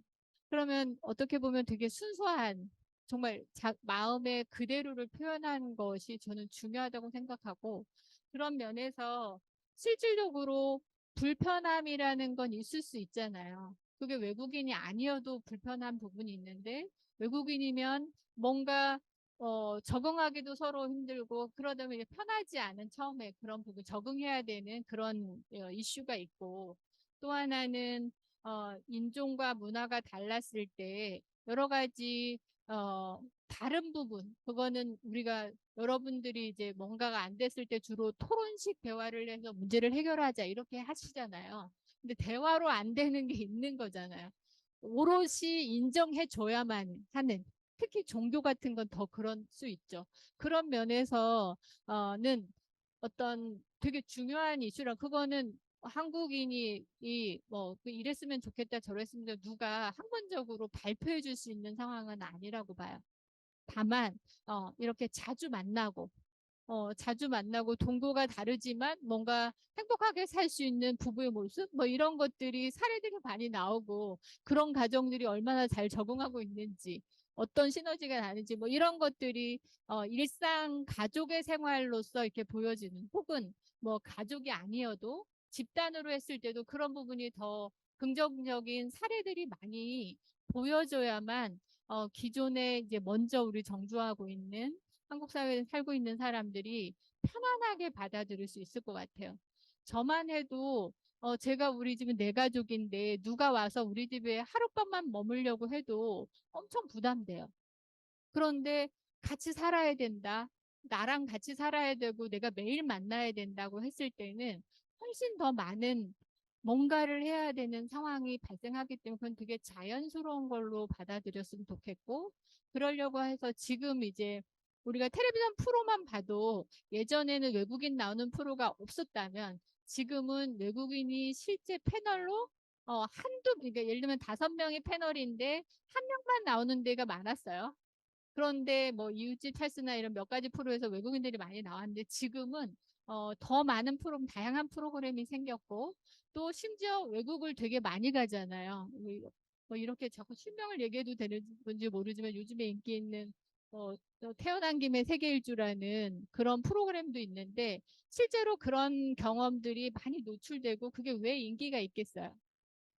그러면 어떻게 보면 되게 순수한 정말 마음의 그대로를 표현하는 것이 저는 중요하다고 생각하고 그런 면에서 실질적으로 불편함이라는 건 있을 수 있잖아요. 그게 외국인이 아니어도 불편한 부분이 있는데 외국인이면 뭔가 적응하기도 서로 힘들고 그러다 보니 편하지 않은 처음에 그런 부분 적응해야 되는 그런 이슈가 있고 또 하나는 인종과 문화가 달랐을 때 여러 가지 다른 부분 그거는 우리가 여러분들이 이제 뭔가가 안 됐을 때 주로 토론식 대화를 해서 문제를 해결하자 이렇게 하시잖아요. 근데 대화로 안 되는 게 있는 거잖아요. 오롯이 인정해 줘야만 하는 특히 종교 같은 건 더 그럴 수 있죠. 그런 면에서는 어떤 되게 중요한 이슈라 그거는 한국인이 이랬으면 좋겠다 저랬으면 좋겠다 누가 학문적으로 발표해 줄 수 있는 상황은 아니라고 봐요. 다만 이렇게 자주 만나고 동거가 다르지만 뭔가 행복하게 살 수 있는 부부의 모습 뭐 이런 것들이 사례들이 많이 나오고 그런 가정들이 얼마나 잘 적응하고 있는지 어떤 시너지가 나는지 뭐 이런 것들이 일상 가족의 생활로서 이렇게 보여지는 혹은 뭐 가족이 아니어도 집단으로 했을 때도 그런 부분이 더 긍정적인 사례들이 많이 보여줘야만 기존에 이제 먼저 우리 정주하고 있는 한국 사회에 살고 있는 사람들이 편안하게 받아들일 수 있을 것 같아요. 저만 해도 제가 우리 집은 네 가족인데 누가 와서 우리 집에 하룻밤만 머물려고 해도 엄청 부담돼요. 그런데 같이 살아야 된다. 나랑 같이 살아야 되고 내가 매일 만나야 된다고 했을 때는 훨씬 더 많은 뭔가를 해야 되는 상황이 발생하기 때문에 그건 되게 자연스러운 걸로 받아들였으면 좋겠고 그러려고 해서 지금 이제 우리가 텔레비전 프로만 봐도 예전에는 외국인 나오는 프로가 없었다면 지금은 외국인이 실제 패널로 그러니까 예를 들면 5명의 패널인데 한 명만 나오는 데가 많았어요. 그런데 뭐 이웃집 찰스나 이런 몇 가지 프로에서 외국인들이 많이 나왔는데 지금은 더 많은 다양한 프로그램이 생겼고 또 심지어 외국을 되게 많이 가잖아요. 뭐 이렇게 자꾸 실명을 얘기해도 되는지 모르지만 요즘에 인기 있는 또 태어난 김에 세계 일주라는 그런 프로그램도 있는데 실제로 그런 경험들이 많이 노출되고 그게 왜 인기가 있겠어요?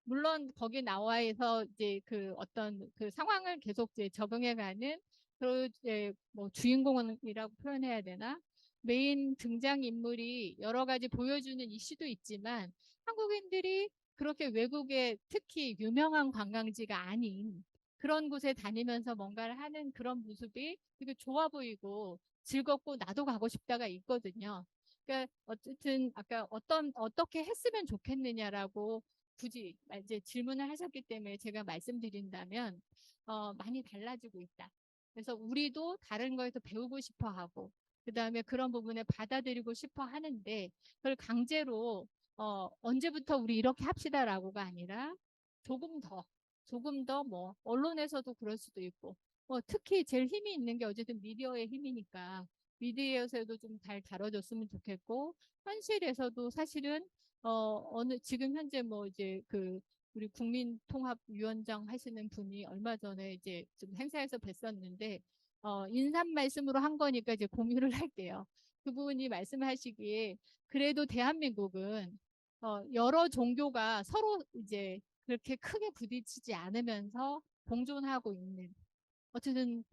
물론 거기 나와서 이제 그 어떤 그 상황을 계속 이제 적응해가는 그 이제 뭐 주인공이라고 표현해야 되나? 메인 등장 인물이 여러 가지 보여주는 이슈도 있지만 한국인들이 그렇게 외국에 특히 유명한 관광지가 아닌 그런 곳에 다니면서 뭔가를 하는 그런 모습이 되게 좋아 보이고 즐겁고 나도 가고 싶다가 있거든요. 그러니까 어쨌든 아까 어떻게 했으면 좋겠느냐라고 굳이 이제 질문을 하셨기 때문에 제가 말씀드린다면 많이 달라지고 있다. 그래서 우리도 다른 거에서 배우고 싶어 하고 그다음에 그런 부분에 받아들이고 싶어 하는데 그걸 강제로 언제부터 우리 이렇게 합시다라고가 아니라 조금 더 뭐 언론에서도 그럴 수도 있고 특히 제일 힘이 있는 게 어쨌든 미디어의 힘이니까 미디어에서도 좀 잘 다뤄졌으면 좋겠고 현실에서도 사실은 지금 현재 뭐 이제 우리 국민통합위원장 하시는 분이 얼마 전에 이제 좀 행사에서 뵀었는데, 인사 말씀으로 한 거니까 이제 공유를 할게요. 그분이 말씀하시기에 그래도 대한민국은, 여러 종교가 서로 이제 그렇게 크게 부딪히지 않으면서 공존하고 있는 어쨌든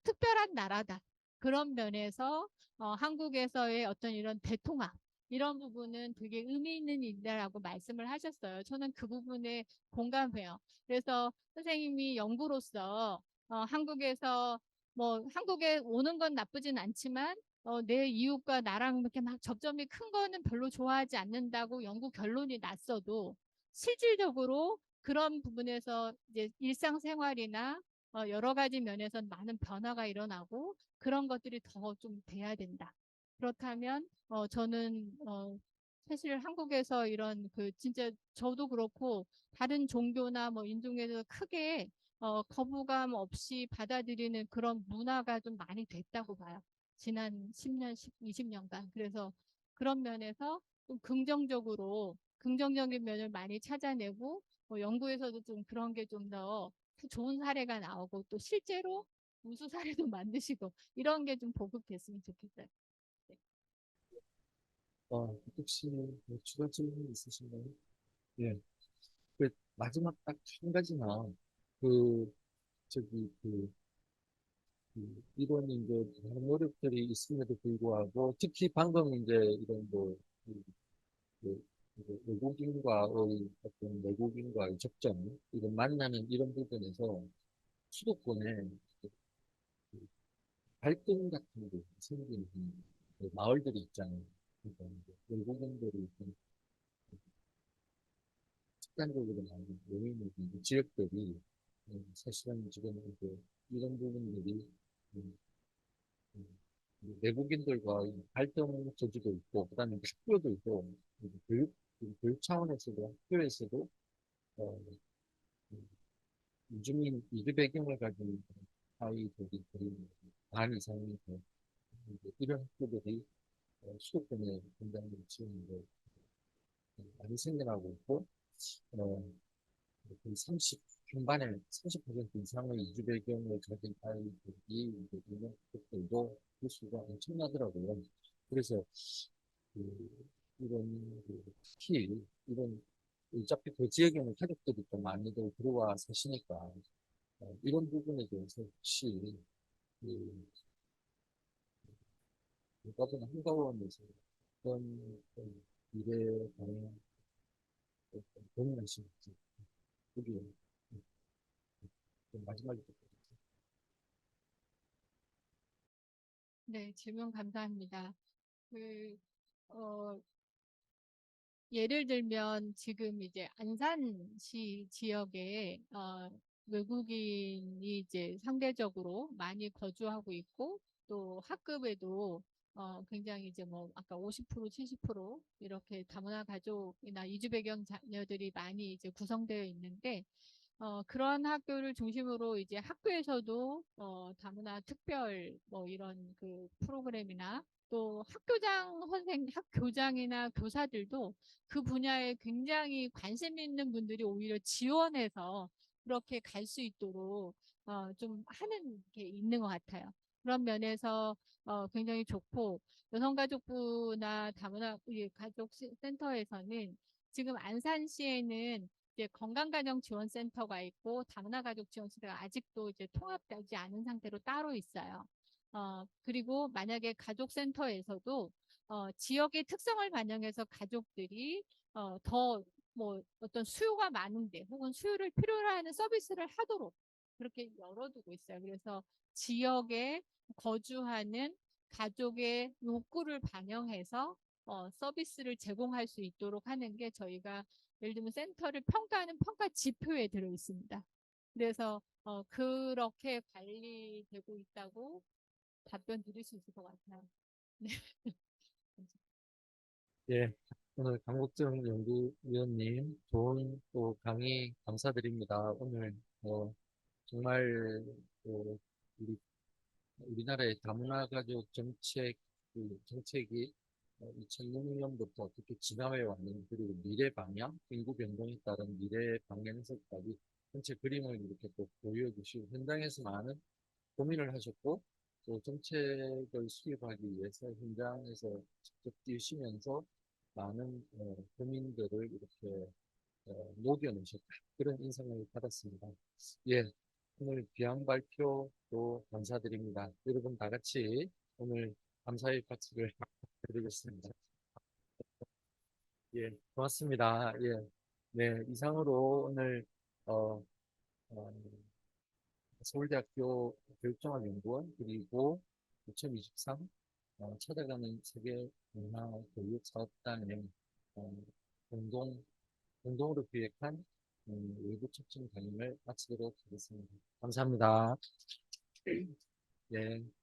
특별한 나라다. 그런 면에서 한국에서의 어떤 이런 대통합 이런 부분은 되게 의미 있는 일이라고 말씀을 하셨어요. 저는 그 부분에 공감해요. 그래서 선생님이 연구로서 한국에서 뭐 한국에 오는 건 나쁘진 않지만 내 이웃과 나랑 이렇게 막 접점이 큰 거는 별로 좋아하지 않는다고 연구 결론이 났어도 실질적으로 그런 부분에서 이제 일상생활이나 여러 가지 면에서 많은 변화가 일어나고 그런 것들이 더 좀 돼야 된다. 그렇다면 저는 사실 한국에서 이런 진짜 저도 그렇고 다른 종교나 뭐 인종에서 크게 거부감 없이 받아들이는 그런 문화가 좀 많이 됐다고 봐요. 지난 10년, 20년간. 그래서 그런 면에서 좀 긍정적인 면을 많이 찾아내고 연구에서도 좀 그런 게 좀 더 좋은 사례가 나오고 또 실제로 우수 사례도 만드시고 이런 게 좀 보급됐으면 좋겠어요. 네. 혹시 뭐 추가 질문 있으신가요? 예. 마지막 딱 한 가지만, 그, 저기, 이런 이제 다른 어렵들이 있음에도 불구하고, 특히 방금 이제 이런 뭐, 그, 외국인과의 어떤 외국인과의 접점, 이런 만나는 이런 부분에서 수도권에 갈등 같은 게 생기는 마을들이 있잖아요. 그러니까 이제 외국인들이 좀 집단적으로 나오는 외국인 지역들이 사실은 지금 이제 이런 부분들이 음, 음, 외국인들과 갈등 소지도 있고, 그다음에 학교도 있고, 교육 차원에서도 학교에서도 어, 이주민 이주 배경을 가진 아이들이 거의 반 이상이 이런 학교들이 수도권에 굉장히 지금 많이 생겨나고 있고, 어, 30, 중반에 30% 이상의 이주 배경을 가진 아이들이 이제 있는 학교들도 그 수가 엄청나더라고요. 그래서 이런 특히 이런 어차피 그 지역에는 가족들이 또 많이들 들어와 사시니까 이런 부분에 대해서 혹시 그 문화부나 한가원에서 어떤 미래 방향 고민하시는지 그게 마지막에 네, 질문 감사합니다. 그, 어, 예를 들면 지금 이제 안산시 지역에 외국인이 이제 상대적으로 많이 거주하고 있고 또 학급에도 굉장히 이제 뭐 아까 50%, 70% 이렇게 다문화 가족이나 이주 배경 자녀들이 많이 이제 구성되어 있는데 그런 학교를 중심으로 이제 학교에서도 다문화 특별 뭐 이런 그 프로그램이나 또 학교장이나 교사들도 그 분야에 굉장히 관심 있는 분들이 오히려 지원해서 그렇게 갈 수 있도록 좀 하는 게 있는 것 같아요. 그런 면에서 굉장히 좋고 여성가족부나 다문화 가족센터에서는 지금 안산시에는 이제 건강가정지원센터가 있고 다문화 가족 지원센터가 아직도 이제 통합되지 않은 상태로 따로 있어요. 그리고 만약에 가족센터에서도 지역의 특성을 반영해서 가족들이 더 뭐 어떤 수요가 많은데 혹은 수요를 필요로 하는 서비스를 하도록 그렇게 열어두고 있어요. 그래서 지역에 거주하는 가족의 욕구를 반영해서 서비스를 제공할 수 있도록 하는 게 저희가 예를 들면 센터를 평가하는 평가 지표에 들어 있습니다. 그래서 그렇게 관리되고 있다고 답변 드릴 수 있을 것 같아요. 네. 예, 오늘 강국정 연구위원님 좋은 또 강의 감사드립니다. 오늘 정말 우리나라의 다문화 가족 정책이 2006년부터 어떻게 진화해 왔는지 그리고 미래 방향, 인구 변동에 따른 미래 방향에서까지 전체 그림을 이렇게 또 보여주시고 현장에서 많은 고민을 하셨고 또 정책을 수립하기 위해서 현장에서 직접 뛰시면서 많은 고민들을 이렇게 녹여내셨다. 그런 인상을 받았습니다. 예, 오늘 귀한 발표도 감사드립니다. 여러분 다 같이 오늘 감사의 박수를 드리겠습니다. 예, 고맙습니다. 예, 네, 이상으로 오늘 어, 어, 서울대학교 교육종합연구원 그리고 2023 찾아가는 세계 문화 교육 사업단의 어, 공동 공동으로 기획한 외부 촉진 강의를 마치도록 하겠습니다. 감사합니다. 예.